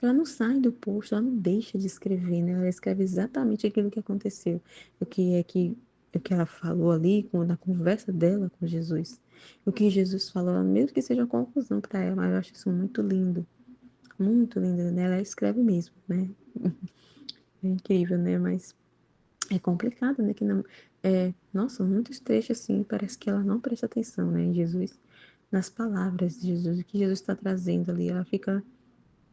Ela não sai do posto, ela não deixa de escrever, né? Ela escreve exatamente aquilo que aconteceu. O que é que o que ela falou ali, na conversa dela com Jesus. O que Jesus falou, mesmo que seja uma confusão para ela, mas eu acho isso muito lindo, né? Ela escreve mesmo, né? É incrível, né? Mas é complicado, né? Que não, nossa, muitos trechos assim, parece que ela não presta atenção, né, em Jesus, nas palavras de Jesus, o que Jesus está trazendo ali,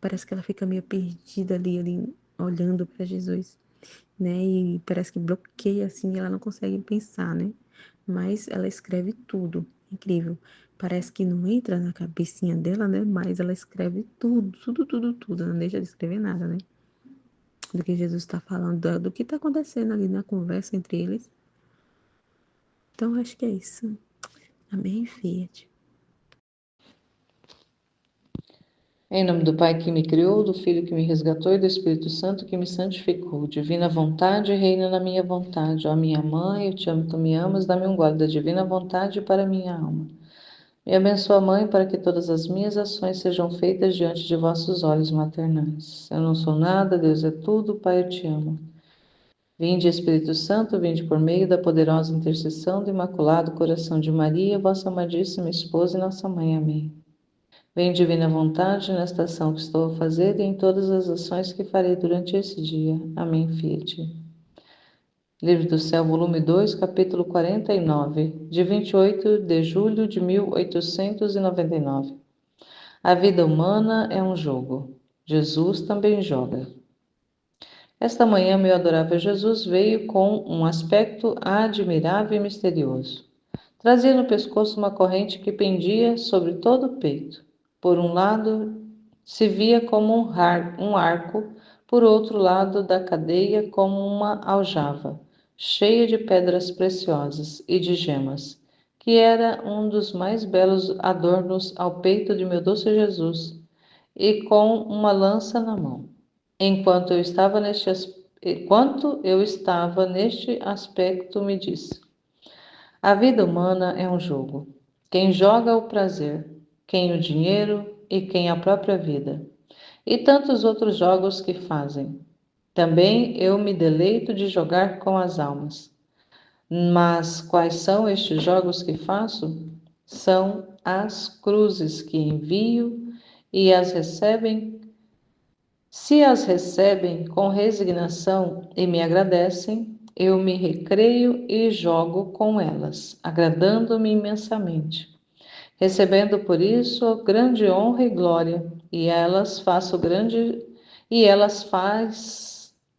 parece que ela fica meio perdida ali olhando para Jesus, né? E parece que bloqueia assim, ela não consegue pensar, né? Mas ela escreve tudo, incrível. Parece que não entra na cabecinha dela, né? Mas ela escreve tudo, tudo, tudo, tudo. Não deixa de escrever nada, né? Do que Jesus está falando, do que está acontecendo ali na conversa entre eles. Então, acho que é isso. Amém, Fiat. Em nome do Pai que me criou, do Filho que me resgatou e do Espírito Santo que me santificou. Divina vontade, reina na minha vontade. Ó minha mãe, eu te amo, tu me amas, dá-me um gole da divina vontade para minha alma. Me abençoa, Mãe, para que todas as minhas ações sejam feitas diante de vossos olhos maternais. Eu não sou nada, Deus é tudo, Pai, eu te amo. Vinde, Espírito Santo, vinde por meio da poderosa intercessão do Imaculado Coração de Maria, vossa amadíssima esposa e nossa mãe. Amém. Vem, divina vontade, nesta ação que estou a fazer e em todas as ações que farei durante esse dia. Amém, Fiat. Livro do Céu, volume 2, capítulo 49, de 28 de julho de 1899. A vida humana é um jogo. Jesus também joga. Esta manhã, meu adorável Jesus veio com um aspecto admirável e misterioso. Trazia no pescoço uma corrente que pendia sobre todo o peito. Por um lado, se via como um arco, por outro lado da cadeia, como uma aljava, cheia de pedras preciosas e de gemas, que era um dos mais belos adornos ao peito de meu doce Jesus, e com uma lança na mão. Enquanto eu estava neste aspecto, me disse: a vida humana é um jogo. Quem joga o prazer, quem o dinheiro e quem a própria vida. E tantos outros jogos que fazem. Também eu me deleito de jogar com as almas. Mas quais são estes jogos que faço? São as cruzes que envio e as recebem. Se as recebem com resignação e me agradecem, eu me recreio e jogo com elas, agradando-me imensamente, recebendo por isso grande honra e glória, e elas faz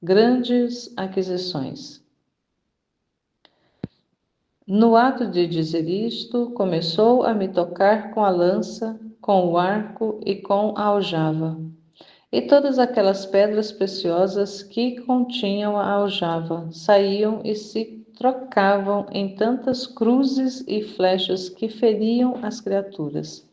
grandes aquisições. No ato de dizer isto, começou a me tocar com a lança, com o arco e com a aljava, e todas aquelas pedras preciosas que continham a aljava saíam e se trocavam em tantas cruzes e flechas que feriam as criaturas.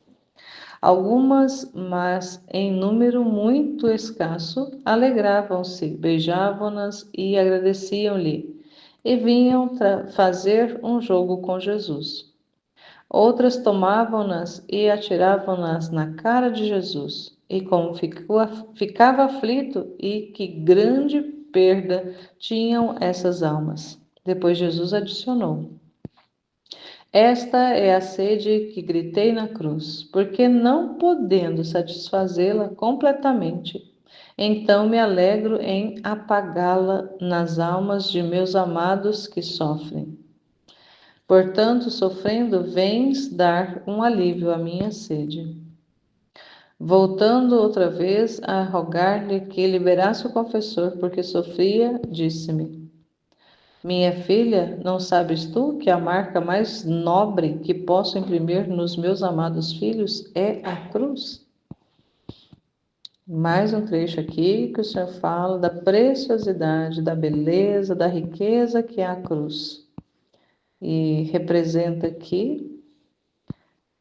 Algumas, mas em número muito escasso, alegravam-se, beijavam-nas e agradeciam-lhe, e vinham fazer um jogo com Jesus. Outras tomavam-nas e atiravam-nas na cara de Jesus. E como ficava aflito, e que grande perda tinham essas almas. Depois Jesus adicionou: esta é a sede que gritei na cruz, porque não podendo satisfazê-la completamente, então me alegro em apagá-la nas almas de meus amados que sofrem. Portanto, sofrendo, vens dar um alívio à minha sede. Voltando outra vez a rogar-lhe que liberasse o confessor, porque sofria, disse-me: minha filha, não sabes tu que a marca mais nobre que posso imprimir nos meus amados filhos é a cruz? Mais um trecho aqui que o Senhor fala da preciosidade, da beleza, da riqueza que é a cruz. E representa aqui,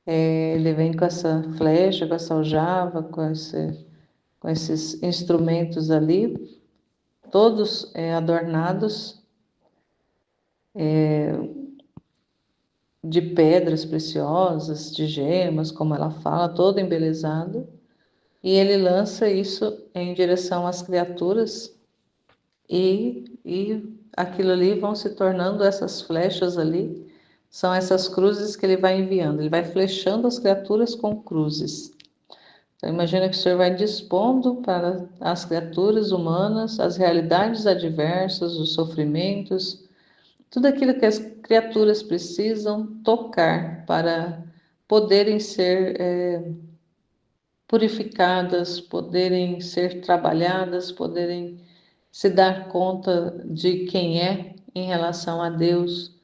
ele vem com essa flecha, com essa aljava, com esses instrumentos ali, todos adornados de pedras preciosas, de gemas, como ela fala, todo embelezado. E ele lança isso em direção às criaturas e aquilo ali vão se tornando essas flechas ali, são essas cruzes que ele vai enviando, ele vai flechando as criaturas com cruzes. Então, imagina que o Senhor vai dispondo para as criaturas humanas as realidades adversas, os sofrimentos, tudo aquilo que as criaturas precisam tocar para poderem ser purificadas, poderem ser trabalhadas, poderem se dar conta de quem é em relação a Deus.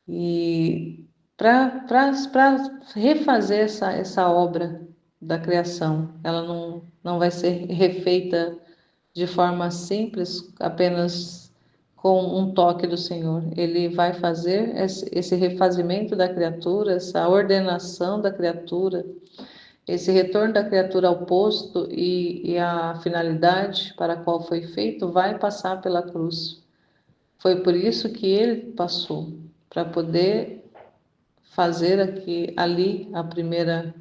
E para refazer essa obra da criação, ela não vai ser refeita de forma simples, apenas com um toque do Senhor. Ele vai fazer esse refazimento da criatura, essa ordenação da criatura, esse retorno da criatura ao posto e a finalidade para a qual foi feito vai passar pela cruz. Foi por isso que ele passou, para poder fazer aqui, ali a primeira,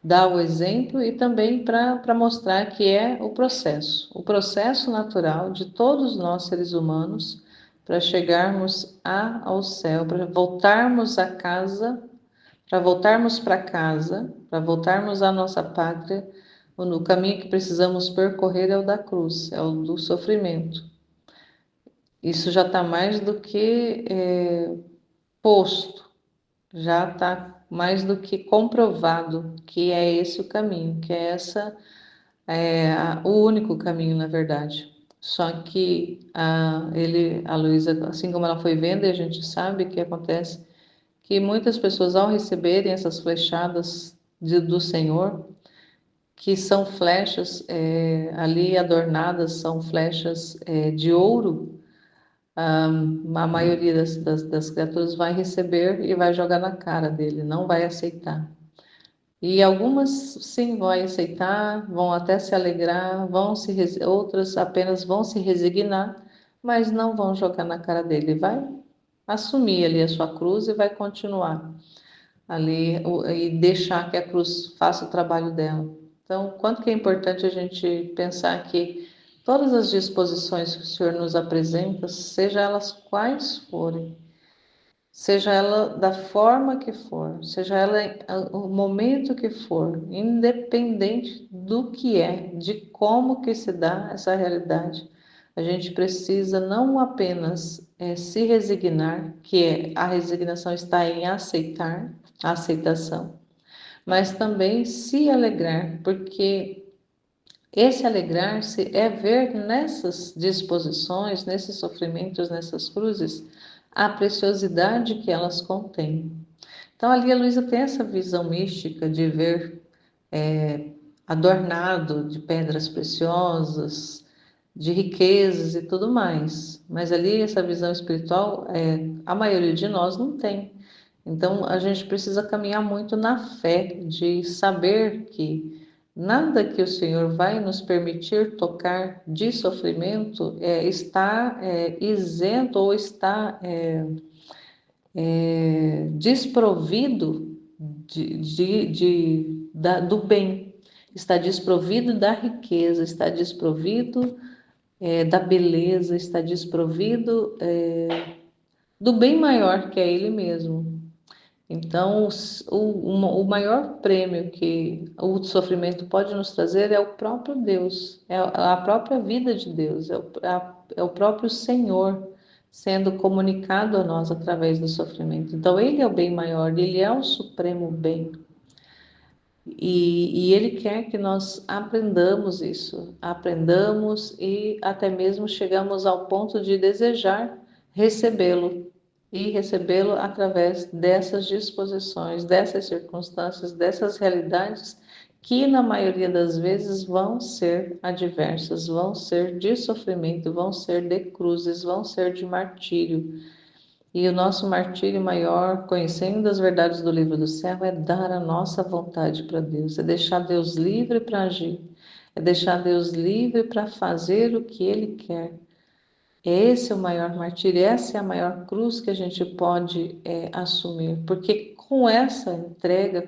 dar o exemplo e também para mostrar que é o processo natural de todos nós seres humanos para chegarmos ao céu, para voltarmos a casa, para voltarmos para casa, para voltarmos à nossa pátria. O caminho que precisamos percorrer é o da cruz, é o do sofrimento. Isso já está mais do que posto, já está mais do que comprovado que é esse o caminho, que é o único caminho, na verdade. Só que a Luísa, assim como ela foi vendo, e a gente sabe que acontece, que muitas pessoas, ao receberem essas flechadas do Senhor, que são flechas ali adornadas, são flechas de ouro, a maioria das criaturas vai receber e vai jogar na cara dele, não vai aceitar. E algumas sim vão aceitar, vão até se alegrar, outras apenas vão se resignar, mas não vão jogar na cara dele. Vai assumir ali a sua cruz e vai continuar ali e deixar que a cruz faça o trabalho dela. Então, quanto que é importante a gente pensar que todas as disposições que o Senhor nos apresenta, seja elas quais forem, seja ela da forma que for, seja ela o momento que for, independente do que é, de como que se dá essa realidade, a gente precisa não apenas se resignar, a resignação está em aceitar, a aceitação, mas também se alegrar, porque esse alegrar-se é ver nessas disposições, nesses sofrimentos, nessas cruzes, a preciosidade que elas contêm. Então, ali a Luísa tem essa visão mística de ver adornado de pedras preciosas, de riquezas e tudo mais. Mas ali essa visão espiritual, a maioria de nós não tem. Então, a gente precisa caminhar muito na fé de saber que nada que o Senhor vai nos permitir tocar de sofrimento está isento ou está desprovido do bem, está desprovido da riqueza, está desprovido da beleza, está desprovido do bem maior que é Ele mesmo. Então, o maior prêmio que o sofrimento pode nos trazer é o próprio Deus, é a própria vida de Deus, é o próprio Senhor sendo comunicado a nós através do sofrimento. Então, Ele é o bem maior, Ele é o supremo bem. E Ele quer que nós aprendamos isso, aprendamos e até mesmo chegamos ao ponto de desejar recebê-lo e recebê-lo através dessas disposições, dessas circunstâncias, dessas realidades que na maioria das vezes vão ser adversas, vão ser de sofrimento, vão ser de cruzes, vão ser de martírio. E o nosso martírio maior, conhecendo as verdades do livro do céu, é dar a nossa vontade para Deus, é deixar Deus livre para agir, é deixar Deus livre para fazer o que Ele quer. Esse é o maior martírio, essa é a maior cruz que a gente pode assumir, porque com essa entrega,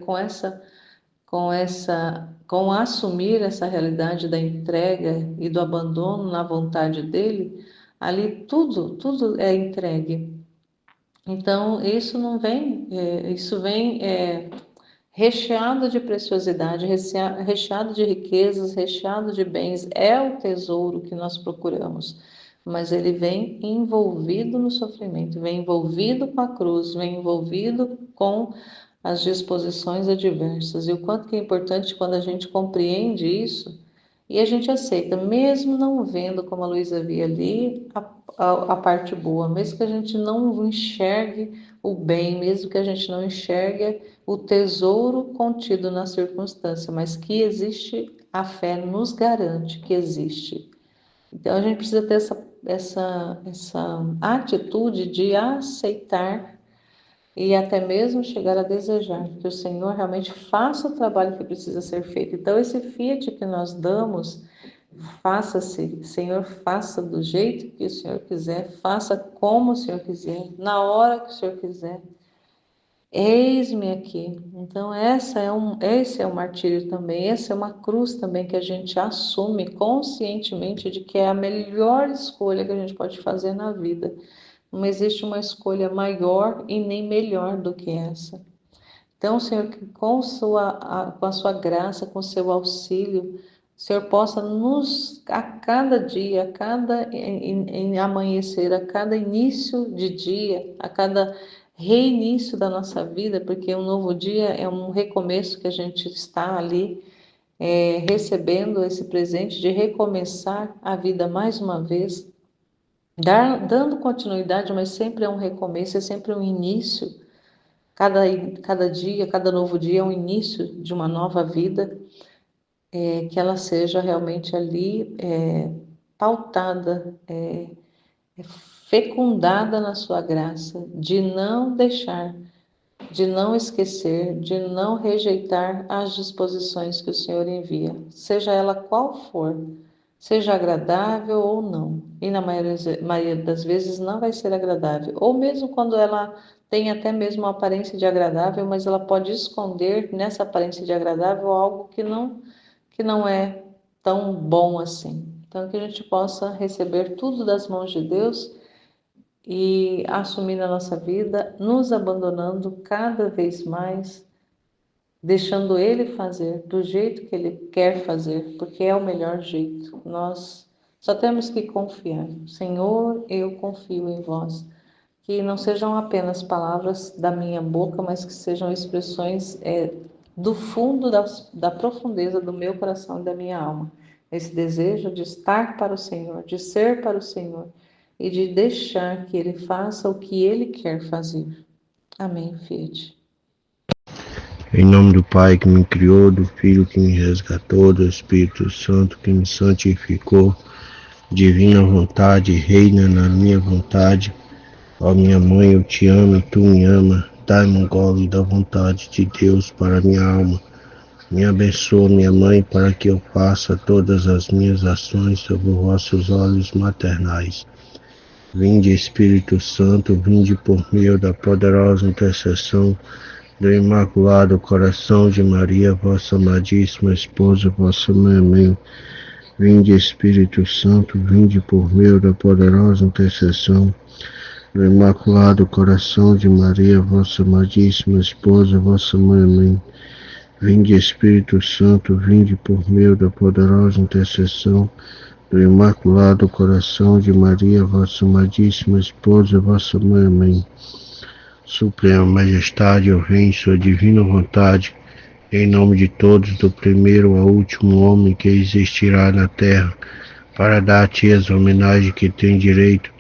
com assumir essa realidade da entrega e do abandono na vontade dele, ali tudo é entregue. Então, isso não vem, isso vem recheado de preciosidade, recheado de riquezas, recheado de bens, é o tesouro que nós procuramos. Mas ele vem envolvido no sofrimento, vem envolvido com a cruz, vem envolvido com as disposições adversas. E o quanto que é importante quando a gente compreende isso e a gente aceita, mesmo não vendo, como a Luísa via ali, a parte boa, mesmo que a gente não enxergue o bem, mesmo que a gente não enxergue o tesouro contido na circunstância, mas que existe, a fé nos garante que existe. Então a gente precisa ter essa atitude de aceitar e até mesmo chegar a desejar que o Senhor realmente faça o trabalho que precisa ser feito. Então esse fiat que nós damos, faça-se, Senhor, faça do jeito que o Senhor quiser, faça como o Senhor quiser, na hora que o Senhor quiser. Eis-me aqui. Então, esse é um martírio também, essa é uma cruz também que a gente assume conscientemente de que é a melhor escolha que a gente pode fazer na vida. Não existe uma escolha maior e nem melhor do que essa. Então, Senhor, que com a sua graça, com o seu auxílio, o Senhor possa a cada dia, a cada amanhecer, a cada início de dia, a cada reinício da nossa vida, porque um novo dia é um recomeço que a gente está ali recebendo esse presente de recomeçar a vida mais uma vez, dando continuidade, mas sempre é um recomeço, é sempre um início. Cada dia, cada novo dia é um início de uma nova vida, que ela seja realmente ali pautada, fecundada na sua graça, de não deixar, de não esquecer, de não rejeitar as disposições que o Senhor envia, seja ela qual for, seja agradável ou não. E na maioria das vezes não vai ser agradável, ou mesmo quando ela tem até mesmo uma aparência de agradável, mas ela pode esconder nessa aparência de agradável algo que não é tão bom assim. Então, que a gente possa receber tudo das mãos de Deus e assumir na nossa vida, nos abandonando cada vez mais, deixando Ele fazer do jeito que Ele quer fazer, porque é o melhor jeito. Nós só temos que confiar. Senhor, eu confio em vós. Que não sejam apenas palavras da minha boca, mas que sejam expressões do fundo da profundeza do meu coração e da minha alma. Esse desejo de estar para o Senhor, de ser para o Senhor e de deixar que Ele faça o que Ele quer fazer. Amém, Fiat. Em nome do Pai que me criou, do Filho que me resgatou, do Espírito Santo que me santificou, divina vontade, reina na minha vontade. Ó minha mãe, eu te amo e tu me ama. Dai-me um gole da vontade de Deus para minha alma. Me abençoa, minha mãe, para que eu faça todas as minhas ações sob os vossos olhos maternais. Vinde, Espírito Santo, vinde por meio da poderosa intercessão do Imaculado Coração de Maria, vossa amadíssima esposa, vossa mãe. Amém. Vinde, Espírito Santo, vinde por meio da poderosa intercessão do Imaculado Coração de Maria, vossa amadíssima esposa, vossa mãe. Amém. Vinde, Espírito Santo, vinde por meio da poderosa intercessão do Imaculado Coração de Maria, vossa amadíssima esposa, vossa mãe. Amém. Suprema Majestade, eu venho em sua divina vontade, em nome de todos, do primeiro ao último homem que existirá na terra, para dar a ti as homenagens que tem direito,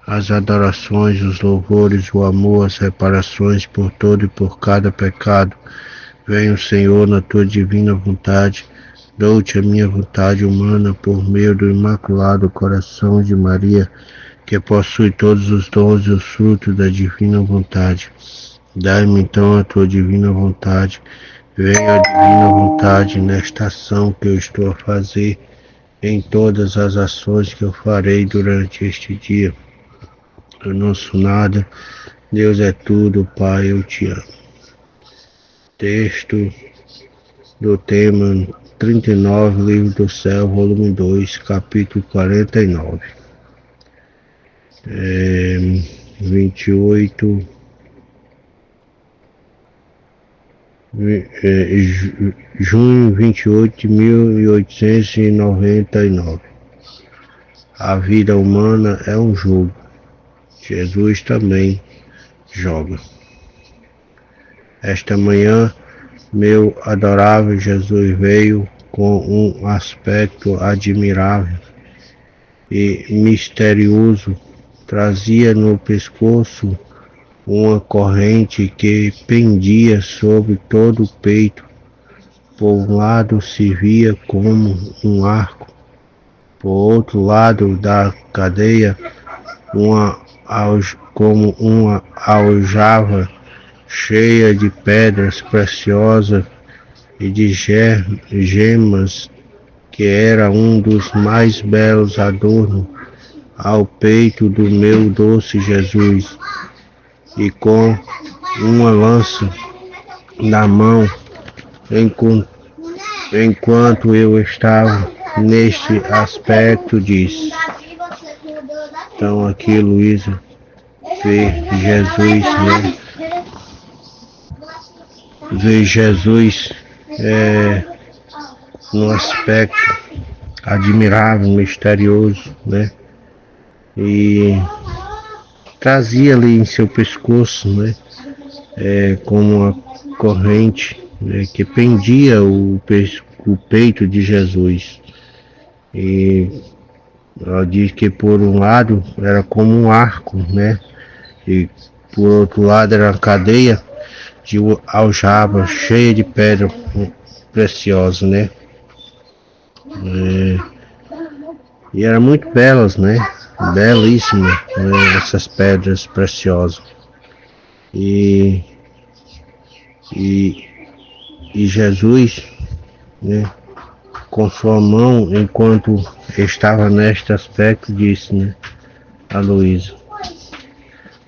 as adorações, os louvores, o amor, as reparações por todo e por cada pecado. Venho, Senhor, na tua divina vontade, dou-te a minha vontade humana por meio do Imaculado Coração de Maria, que possui todos os dons e os frutos da divina vontade. Dai-me então a tua divina vontade. Venha a divina vontade nesta ação que eu estou a fazer, em todas as ações que eu farei durante este dia. Eu não sou nada, Deus é tudo, Pai, eu te amo. Texto do tema 39, Livro do Céu, volume 2, capítulo 49. 28, junho 28 de 1899. A vida humana é um jogo. Jesus também joga. Esta manhã, meu adorável Jesus veio com um aspecto admirável e misterioso. Trazia no pescoço uma corrente que pendia sobre todo o peito. Por um lado se via como um arco, por outro lado da cadeia como uma aljava cheia de pedras preciosas e de gemas, que era um dos mais belos adornos ao peito do meu doce Jesus. E com uma lança na mão, enquanto eu estava neste aspecto, disse. Então aqui Luísa vê Jesus, né? Vê Jesus num aspecto admirável, misterioso, né? E trazia ali em seu pescoço, né? Como uma corrente, né? Que pendia o peito de Jesus. E ela diz que por um lado era como um arco, né? E por outro lado era uma cadeia de aljava cheia de pedra preciosa, né? E eram muito belas, né? Belíssimas, né? Essas pedras preciosas. E Jesus, né? Com sua mão, enquanto estava neste aspecto, disse, né? A Luísa: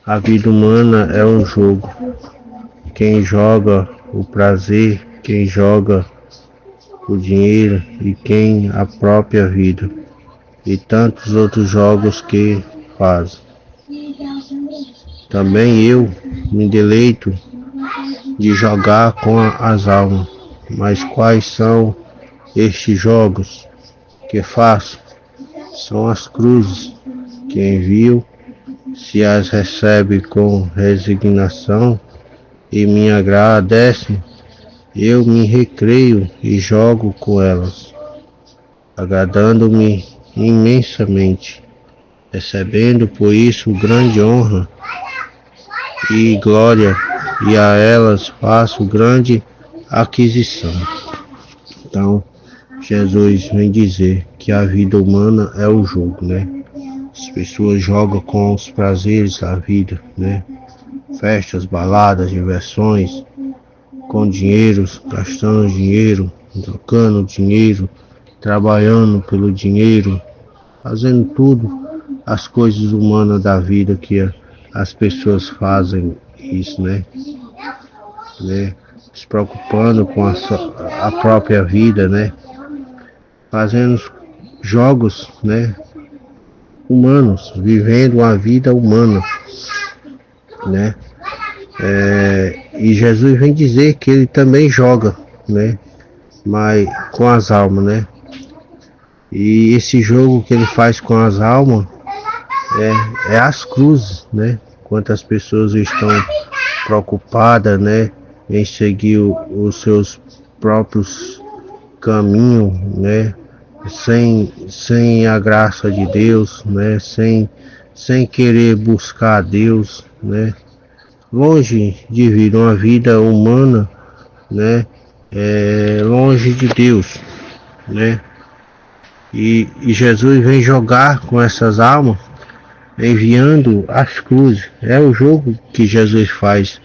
a vida humana é um jogo. Quem joga o prazer, quem joga o dinheiro e quem a própria vida, e tantos outros jogos que fazem. Também eu me deleito de jogar com as almas. Mas quais são estes jogos que faço? São as cruzes que envio, se as recebe com resignação e me agradecem, eu me recreio e jogo com elas, agradando-me imensamente, recebendo por isso grande honra e glória, e a elas faço grande aquisição. Então, Jesus vem dizer que a vida humana é o jogo, né? As pessoas jogam com os prazeres da vida, né? Festas, baladas, diversões, com dinheiro, gastando dinheiro, trocando dinheiro, trabalhando pelo dinheiro, fazendo tudo as coisas humanas da vida que as pessoas fazem isso, né? Se preocupando com a própria vida, né? Fazendo jogos, né? Humanos, vivendo uma vida humana, né? E Jesus vem dizer que ele também joga, né? Mas com as almas, né? E esse jogo que ele faz com as almas é as cruzes, né? Quantas pessoas estão preocupadas, né? Em seguir os seus próprios caminhos, né? Sem a graça de Deus, né? Sem querer buscar a Deus, né? Longe de viver uma vida humana, né? Longe de Deus, né? E Jesus vem jogar com essas almas, enviando as cruzes. É o jogo que Jesus faz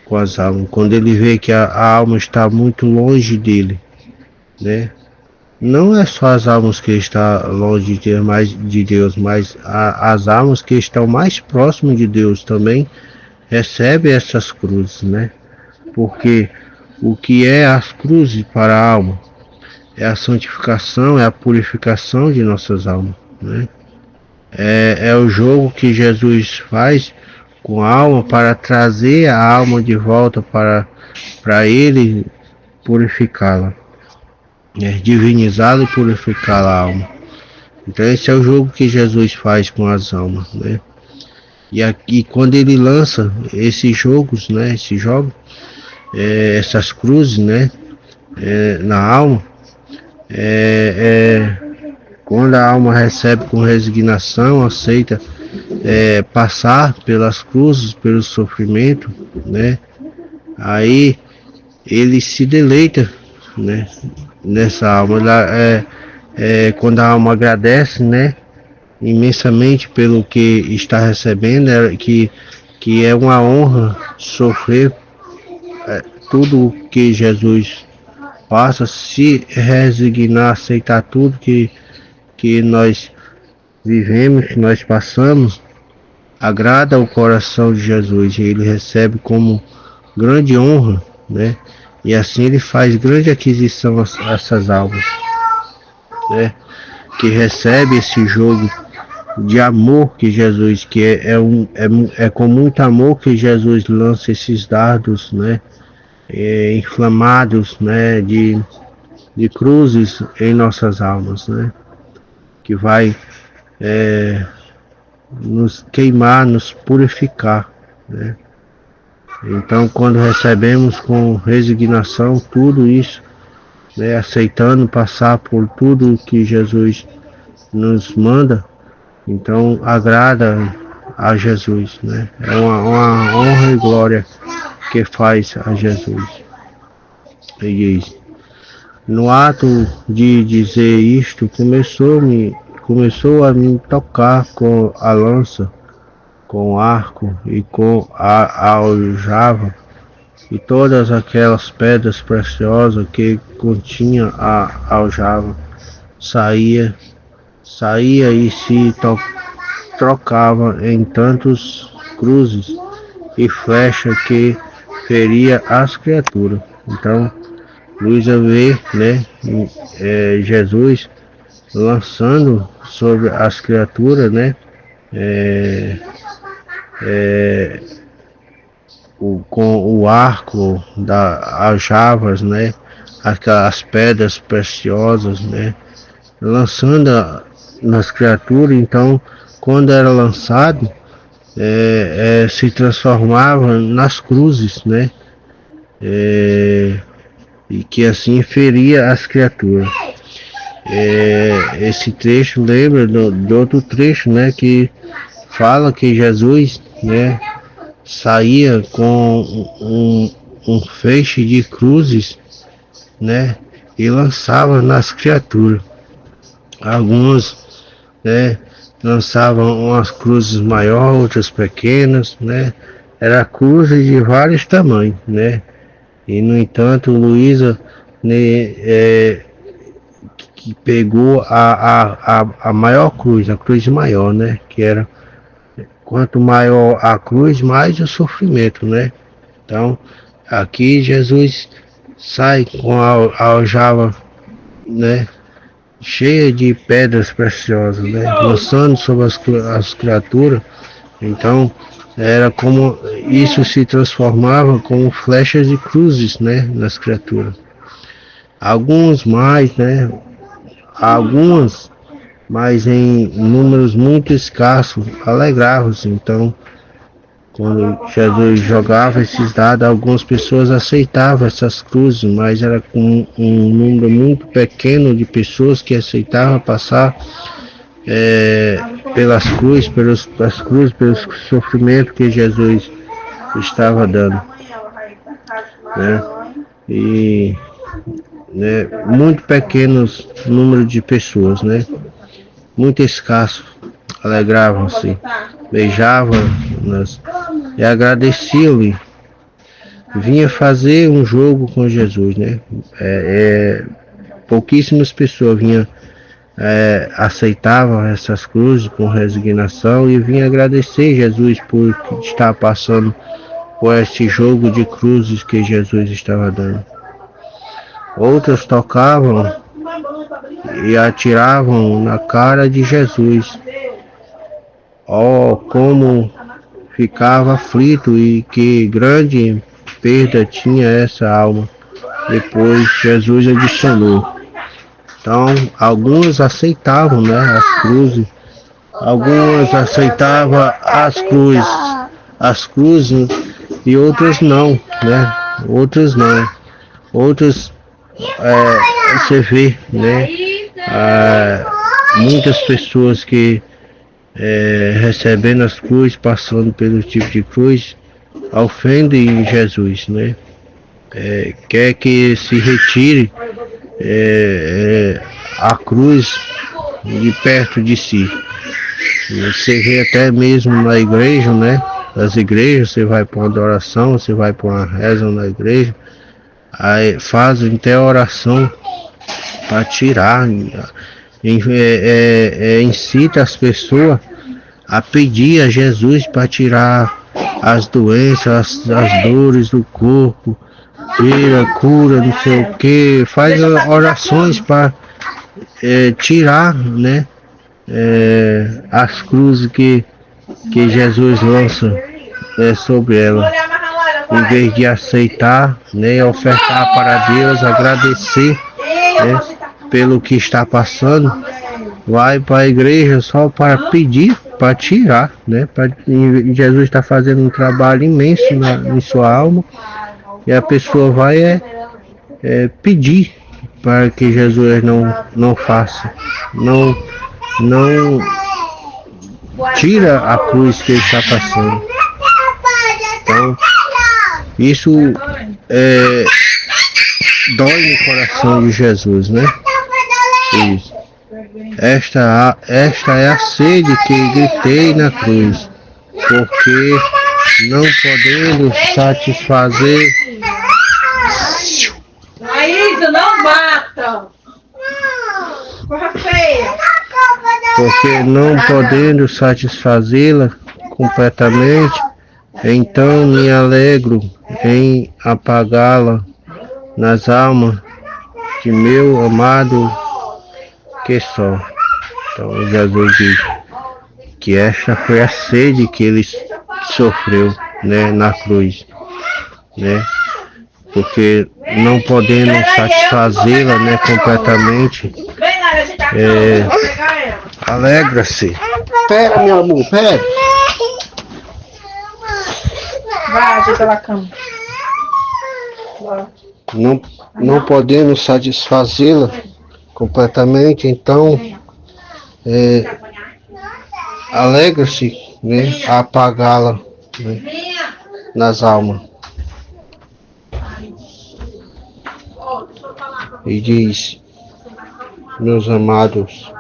com as almas, quando ele vê que a alma está muito longe dele, né? Não é só as almas que estão longe de Deus, mas as almas que estão mais próximas de Deus também recebem essas cruzes, né? Porque o que é as cruzes para a alma? É a santificação, é a purificação de nossas almas, né? É o jogo que Jesus faz com a alma para trazer a alma de volta para Ele, purificá-la, divinizá-la e purificar a alma. Então esse é o jogo que Jesus faz com as almas, né? E aqui quando ele lança esses jogos, né? Esses jogos, essas cruzes, né? Na alma, quando a alma recebe com resignação, aceita passar pelas cruzes, pelo sofrimento, né? Aí ele se deleita, né? Nessa alma, quando a alma agradece, né? Imensamente pelo que está recebendo, que é uma honra sofrer tudo que Jesus passa, se resignar, aceitar tudo que nós vivemos, que nós passamos, agrada o coração de Jesus e ele recebe como grande honra, né? E assim ele faz grande aquisição a essas almas, né? Que recebe esse jogo de amor que Jesus, que é com muito amor que Jesus lança esses dardos, né? Inflamados, né? De cruzes em nossas almas, né? Que vai nos queimar, nos purificar, né? Então, quando recebemos com resignação tudo isso, né, aceitando passar por tudo que Jesus nos manda, então agrada a Jesus, né? É uma honra e glória que faz a Jesus. E diz, no ato de dizer isto, começou a me tocar com a lança, com o arco e com a aljava e todas aquelas pedras preciosas que continha a aljava saía e se trocava em tantos cruzes e flechas que feria as criaturas. Então Luísa vê, né, Jesus lançando sobre as criaturas, né, com o arco das aljavas, né, aquelas pedras preciosas, né, lançando nas criaturas. Então, quando era lançado, se transformava nas cruzes, né, e que assim feria as criaturas. Esse trecho lembra de outro trecho, né, que fala que Jesus, né, saía com um feixe de cruzes, né, e lançava nas criaturas. Alguns, né, lançavam umas cruzes maiores, outras pequenas, né, era cruzes de vários tamanhos, né, e no entanto Luísa, né, que pegou a maior cruz, a cruz maior, né, que era quanto maior a cruz, mais o sofrimento, né? Então, aqui Jesus sai com a aljava, né, cheia de pedras preciosas, né, lançando sobre as criaturas. Então, era como isso se transformava como flechas de cruzes, né, nas criaturas. Alguns mais, né, algumas, mas em números muito escassos, alegravam-se. Então, quando Jesus jogava esses dados, algumas pessoas aceitavam essas cruzes, mas era com um número muito pequeno de pessoas que aceitavam passar pelas cruzes, pelo sofrimento que Jesus estava dando, né? E, né, muito pequenos número de pessoas, né? Muito escasso, alegravam-se, beijavam-nas e agradeciam-lhe. Vinha fazer um jogo com Jesus, né? Pouquíssimas pessoas aceitavam essas cruzes com resignação e vinha agradecer Jesus por estar passando por esse jogo de cruzes que Jesus estava dando. Outras tocavam e atiravam na cara de Jesus, ó, como ficava aflito e que grande perda tinha essa alma. Depois Jesus adicionou. Então, alguns aceitavam, né, as cruzes, algumas aceitavam as cruzes e outras não, né? Outras não. Outras você vê, né? Muitas pessoas que recebendo as cruzes, passando pelo tipo de cruz, ofendem Jesus, né? Quer que se retire a cruz de perto de si. Você vê até mesmo na igreja, né? Nas igrejas, você vai para uma adoração, você vai para uma reza na igreja, aí fazem até oração para tirar, incita as pessoas a pedir a Jesus para tirar as doenças, as dores do corpo, tira, cura, não sei o que, faz orações para tirar, né, as cruzes que Jesus lança sobre ela, em vez de aceitar, né, ofertar para Deus, agradecer, né, pelo que está passando, vai para a igreja só para pedir, para tirar, né, Jesus está fazendo um trabalho imenso em sua alma, e a pessoa vai pedir para que Jesus não faça, não tira a cruz que ele está passando. Então, isso dói no coração de Jesus, né? Isso. Esta é a sede que gritei na cruz, porque não podendo satisfazer. Maísa, não mata! Porra feia! Porque não podendo satisfazê-la completamente, então me alegro em apagá-la nas almas de meu amado que só. Então Jesus diz que esta foi a sede que ele sofreu, né, na cruz, né? Porque não podendo satisfazê-la, né, completamente, alegra-se. Pera, meu amor, pera. Vai, ajeita lá a cama. Não podendo satisfazê-la completamente, então alegra-se, né, a apagá-la, né, nas almas. E diz, meus amados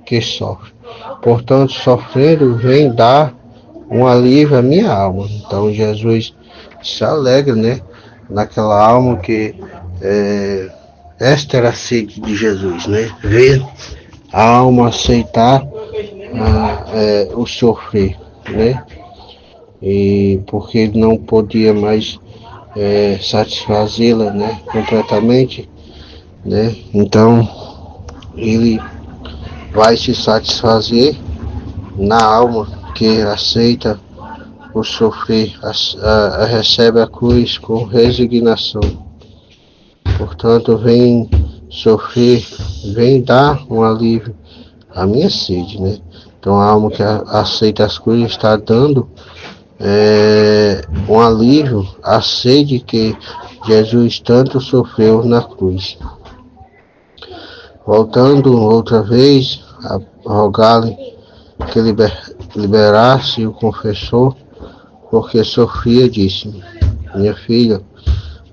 que sofrem, portanto sofrendo vem dar um alívio à minha alma. Então Jesus se alegra, né, naquela alma que esta era a sede de Jesus, né, ver a alma aceitar o sofrer, né, e porque ele não podia mais satisfazê-la, né, completamente, né, então ele vai se satisfazer na alma que aceita o sofrer, recebe a cruz com resignação. Portanto, vem sofrer, vem dar um alívio à minha sede, né? Então a alma que aceita as cruzes está dando um alívio à sede que Jesus tanto sofreu na cruz. Voltando outra vez a rogar-lhe que liberasse o confessor, porque sofria, disse-me, minha filha,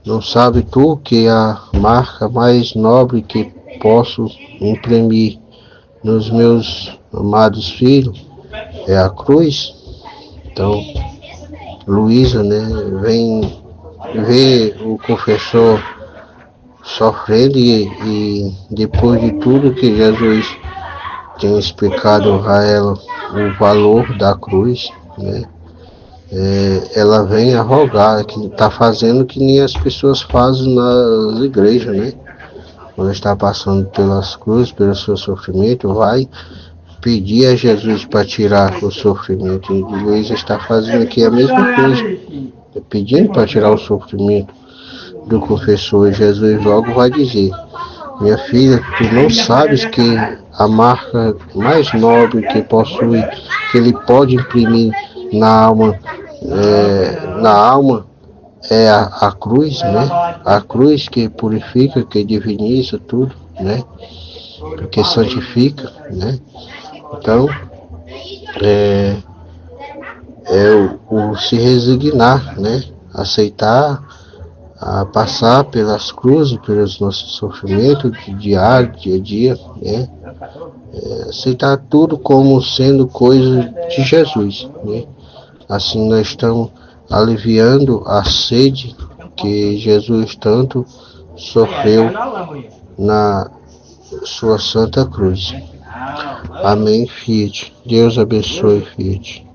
não sabe tu que a marca mais nobre que posso imprimir nos meus amados filhos é a cruz? Então, Luísa, né, vem ver o confessor sofrendo e depois de tudo que Jesus tem explicado a ela o valor da cruz, né, ela vem a rogar, que está fazendo que nem as pessoas fazem nas igrejas, né? Quando está passando pelas cruzes, pelo seu sofrimento, vai pedir a Jesus para tirar o sofrimento. E Luísa está fazendo aqui a mesma coisa, pedindo para tirar o sofrimento do confessor. E Jesus logo vai dizer: minha filha, tu não sabes que a marca mais nobre que possui, que ele pode imprimir na alma, é a cruz, né? A cruz que purifica, que diviniza tudo, né? Que santifica, né? Então, o se resignar, né? Aceitar, a passar pelas cruzes, pelos nossos sofrimentos diário, dia a dia, né? Aceitar tudo como sendo coisa de Jesus, né? Assim nós estamos aliviando a sede que Jesus tanto sofreu na sua Santa Cruz. Amém, Fiat. Deus abençoe, Fiat.